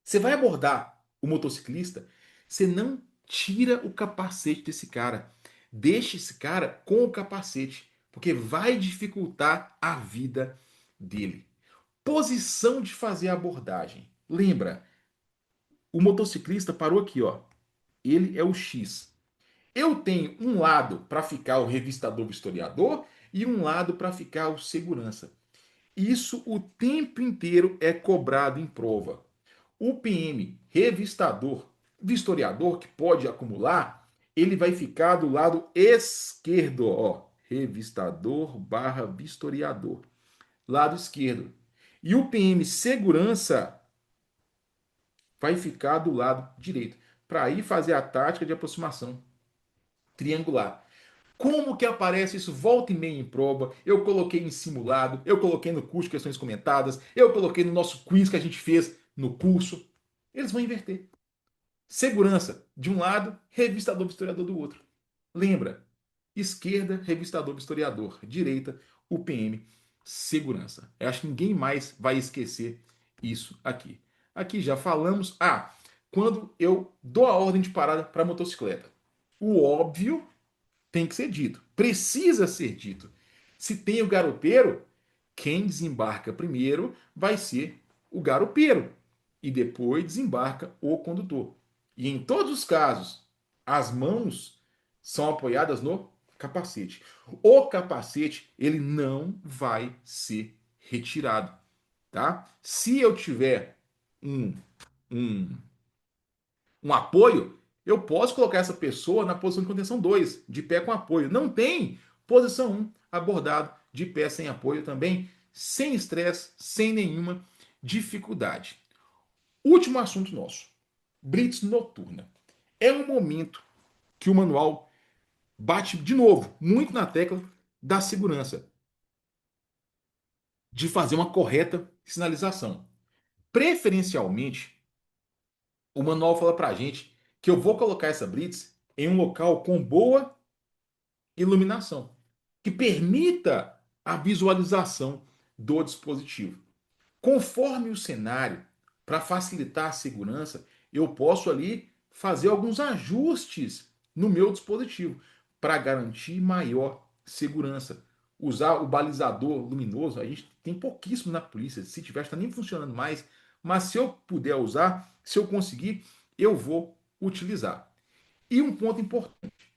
Você vai abordar o motociclista, você não tira o capacete desse cara. Deixa esse cara com o capacete, porque vai dificultar a vida dele. Posição de fazer a abordagem. Lembra, o motociclista parou aqui, ó. Ele é o X. Eu tenho um lado para ficar o revistador vistoriador e um lado para ficar o segurança. Isso o tempo inteiro é cobrado em prova. O PM, revistador, vistoriador, que pode acumular, ele vai ficar do lado esquerdo, ó. Revistador barra vistoriador. Lado esquerdo. E o PM segurança vai ficar do lado direito. Para aí fazer a tática de aproximação triangular. Como que aparece isso volta e meia em prova? Eu coloquei em simulado, eu coloquei no curso de questões comentadas, eu coloquei no nosso quiz que a gente fez no curso. Eles vão inverter. Segurança de um lado, revistador historiador do outro. Lembra? Esquerda, revistador historiador. Direita, UPM, segurança. Eu acho que ninguém mais vai esquecer isso aqui. Aqui já falamos. Quando eu dou a ordem de parada para a motocicleta. O óbvio tem que ser dito. Precisa ser dito. Se tem o garupeiro, quem desembarca primeiro vai ser o garupeiro. E depois desembarca o condutor. E em todos os casos, as mãos são apoiadas no capacete. O capacete, ele não vai ser retirado, tá? Se eu tiver um, um um apoio, eu posso colocar essa pessoa na posição de contenção 2, de pé com apoio. Não tem posição 1, abordado de pé sem apoio também, sem estresse, sem nenhuma dificuldade. Último assunto nosso: blitz noturna. É um momento que o manual bate de novo muito na tecla da segurança, de fazer uma correta sinalização. Preferencialmente, o manual fala para a gente que eu vou colocar essa blitz em um local com boa iluminação, que permita a visualização do dispositivo. Conforme o cenário, para facilitar a segurança, eu posso ali fazer alguns ajustes no meu dispositivo para garantir maior segurança. Usar o balizador luminoso, a gente tem pouquíssimo na polícia, se tiver, está nem funcionando mais, mas se eu puder usar, se eu conseguir, eu vou utilizar. E um ponto importante: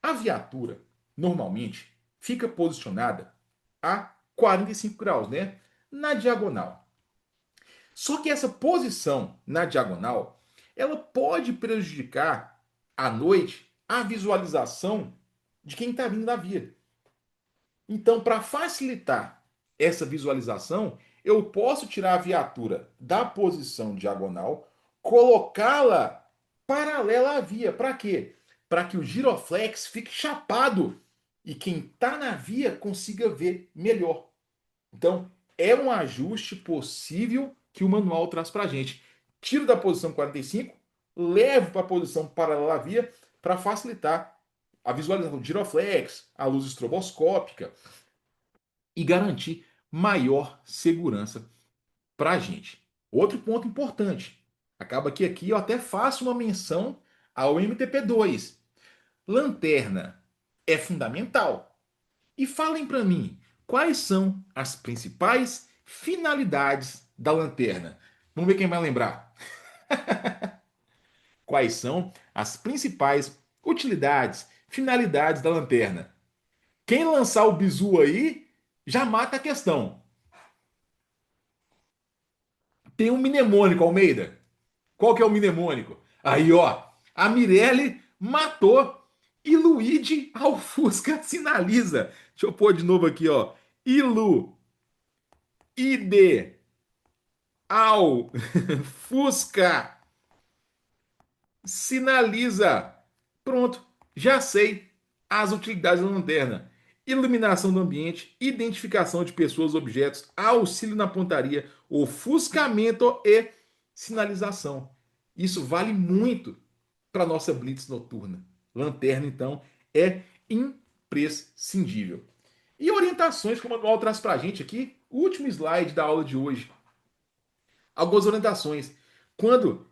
a viatura, normalmente, fica posicionada a 45 graus, né? Na diagonal. Só que essa posição na diagonal, ela pode prejudicar à noite a visualização de quem está vindo na via. Então, para facilitar essa visualização, eu posso tirar a viatura da posição diagonal, colocá-la paralela à via. Para quê? Para que o giroflex fique chapado e quem está na via consiga ver melhor. Então, é um ajuste possível que o manual traz para a gente. Tiro da posição 45, levo para a posição paralela à via para facilitar a visualização do giroflex, a luz estroboscópica e garantir maior segurança para a gente. Outro ponto importante, acaba que aqui eu até faço uma menção ao MTP2. Lanterna é fundamental. E falem para mim, quais são as principais finalidades da lanterna? Vamos ver quem vai lembrar. Quais são as principais utilidades, finalidades da lanterna? Quem lançar o bizu aí já mata a questão. Tem um mnemônico, Almeida. Qual que é o mnemônico? Aí, ó, a Mirelle matou e Luigi ao Fusca sinaliza. Deixa eu pôr de novo aqui, ó. Ilu, ide, ao, Fusca, sinaliza. Pronto, já sei as utilidades da lanterna. Iluminação do ambiente, identificação de pessoas, objetos, auxílio na pontaria, ofuscamento e sinalização. Isso vale muito para a nossa blitz noturna. Lanterna, então, é imprescindível. E orientações que o manual traz para a gente aqui, o último slide da aula de hoje. Algumas orientações. Quando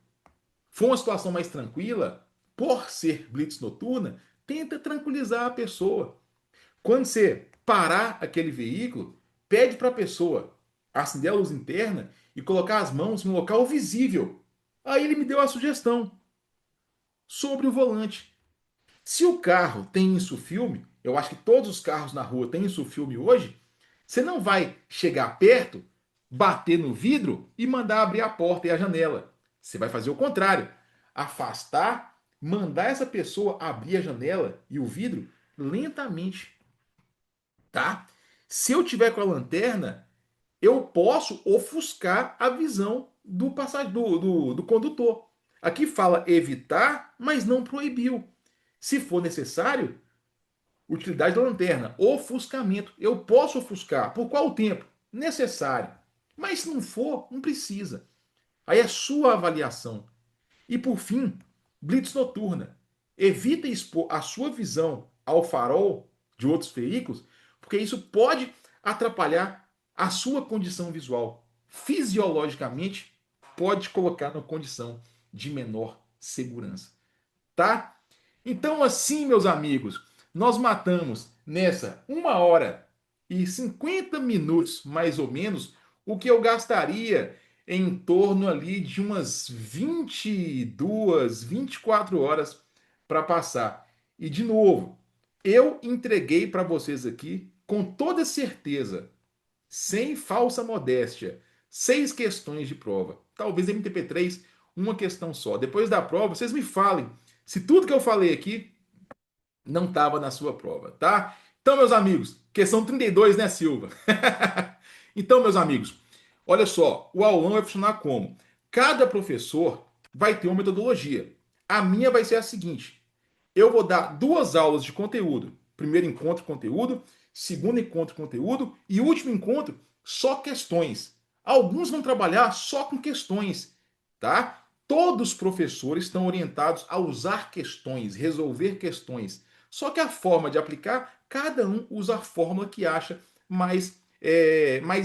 for uma situação mais tranquila, por ser blitz noturna, tenta tranquilizar a pessoa. Quando você parar aquele veículo, pede para a pessoa acender a luz interna e colocar as mãos em um local visível. Aí ele me deu a sugestão sobre o volante. Se o carro tem isso filme, eu acho que todos os carros na rua têm isso filme hoje, você não vai chegar perto, bater no vidro e mandar abrir a porta e a janela. Você vai fazer o contrário. Afastar, mandar essa pessoa abrir a janela e o vidro lentamente, tá? Se eu tiver com a lanterna, eu posso ofuscar a visão do passageiro, do condutor. Aqui fala evitar, mas não proibiu. Se for necessário, utilidade da lanterna, ofuscamento. Eu posso ofuscar. Por qual tempo? Necessário. Mas se não for, não precisa. Aí é sua avaliação. E por fim, blitz noturna. Evita expor a sua visão ao farol de outros veículos, porque isso pode atrapalhar a sua condição visual. Fisiologicamente, pode te colocar numa condição de menor segurança. Tá? Então, assim, meus amigos, nós matamos nessa 1 hora e 50 minutos, mais ou menos, o que eu gastaria em torno ali de umas 22, 24 horas para passar. E, de novo, eu entreguei para vocês aqui, com toda certeza, sem falsa modéstia, 6 questões de prova. Talvez MTP3, uma questão só. Depois da prova, vocês me falem se tudo que eu falei aqui não estava na sua prova, tá? Então, meus amigos, questão 32, né, Silva? Então, meus amigos, olha só, o aulão vai funcionar como? Cada professor vai ter uma metodologia. A minha vai ser a seguinte: eu vou dar 2 aulas de conteúdo. Primeiro encontro, conteúdo. Segundo encontro, conteúdo. E último encontro, só questões. Alguns vão trabalhar só com questões, tá? Todos os professores estão orientados a usar questões, resolver questões. Só que a forma de aplicar, cada um usa a fórmula que acha mais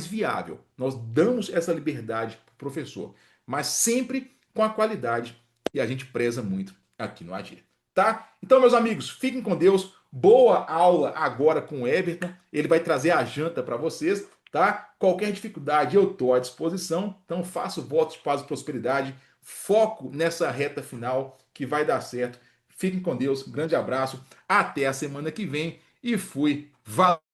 viável. Nós damos essa liberdade para o professor, mas sempre com a qualidade e a gente preza muito aqui no Agir. Tá? Então, meus amigos, fiquem com Deus. Boa aula agora com o Everton. Ele vai trazer a janta para vocês, tá? Qualquer dificuldade eu estou à disposição. Então, faço votos de paz e prosperidade. Foco nessa reta final que vai dar certo. Fiquem com Deus. Um grande abraço. Até a semana que vem. E fui. Valeu!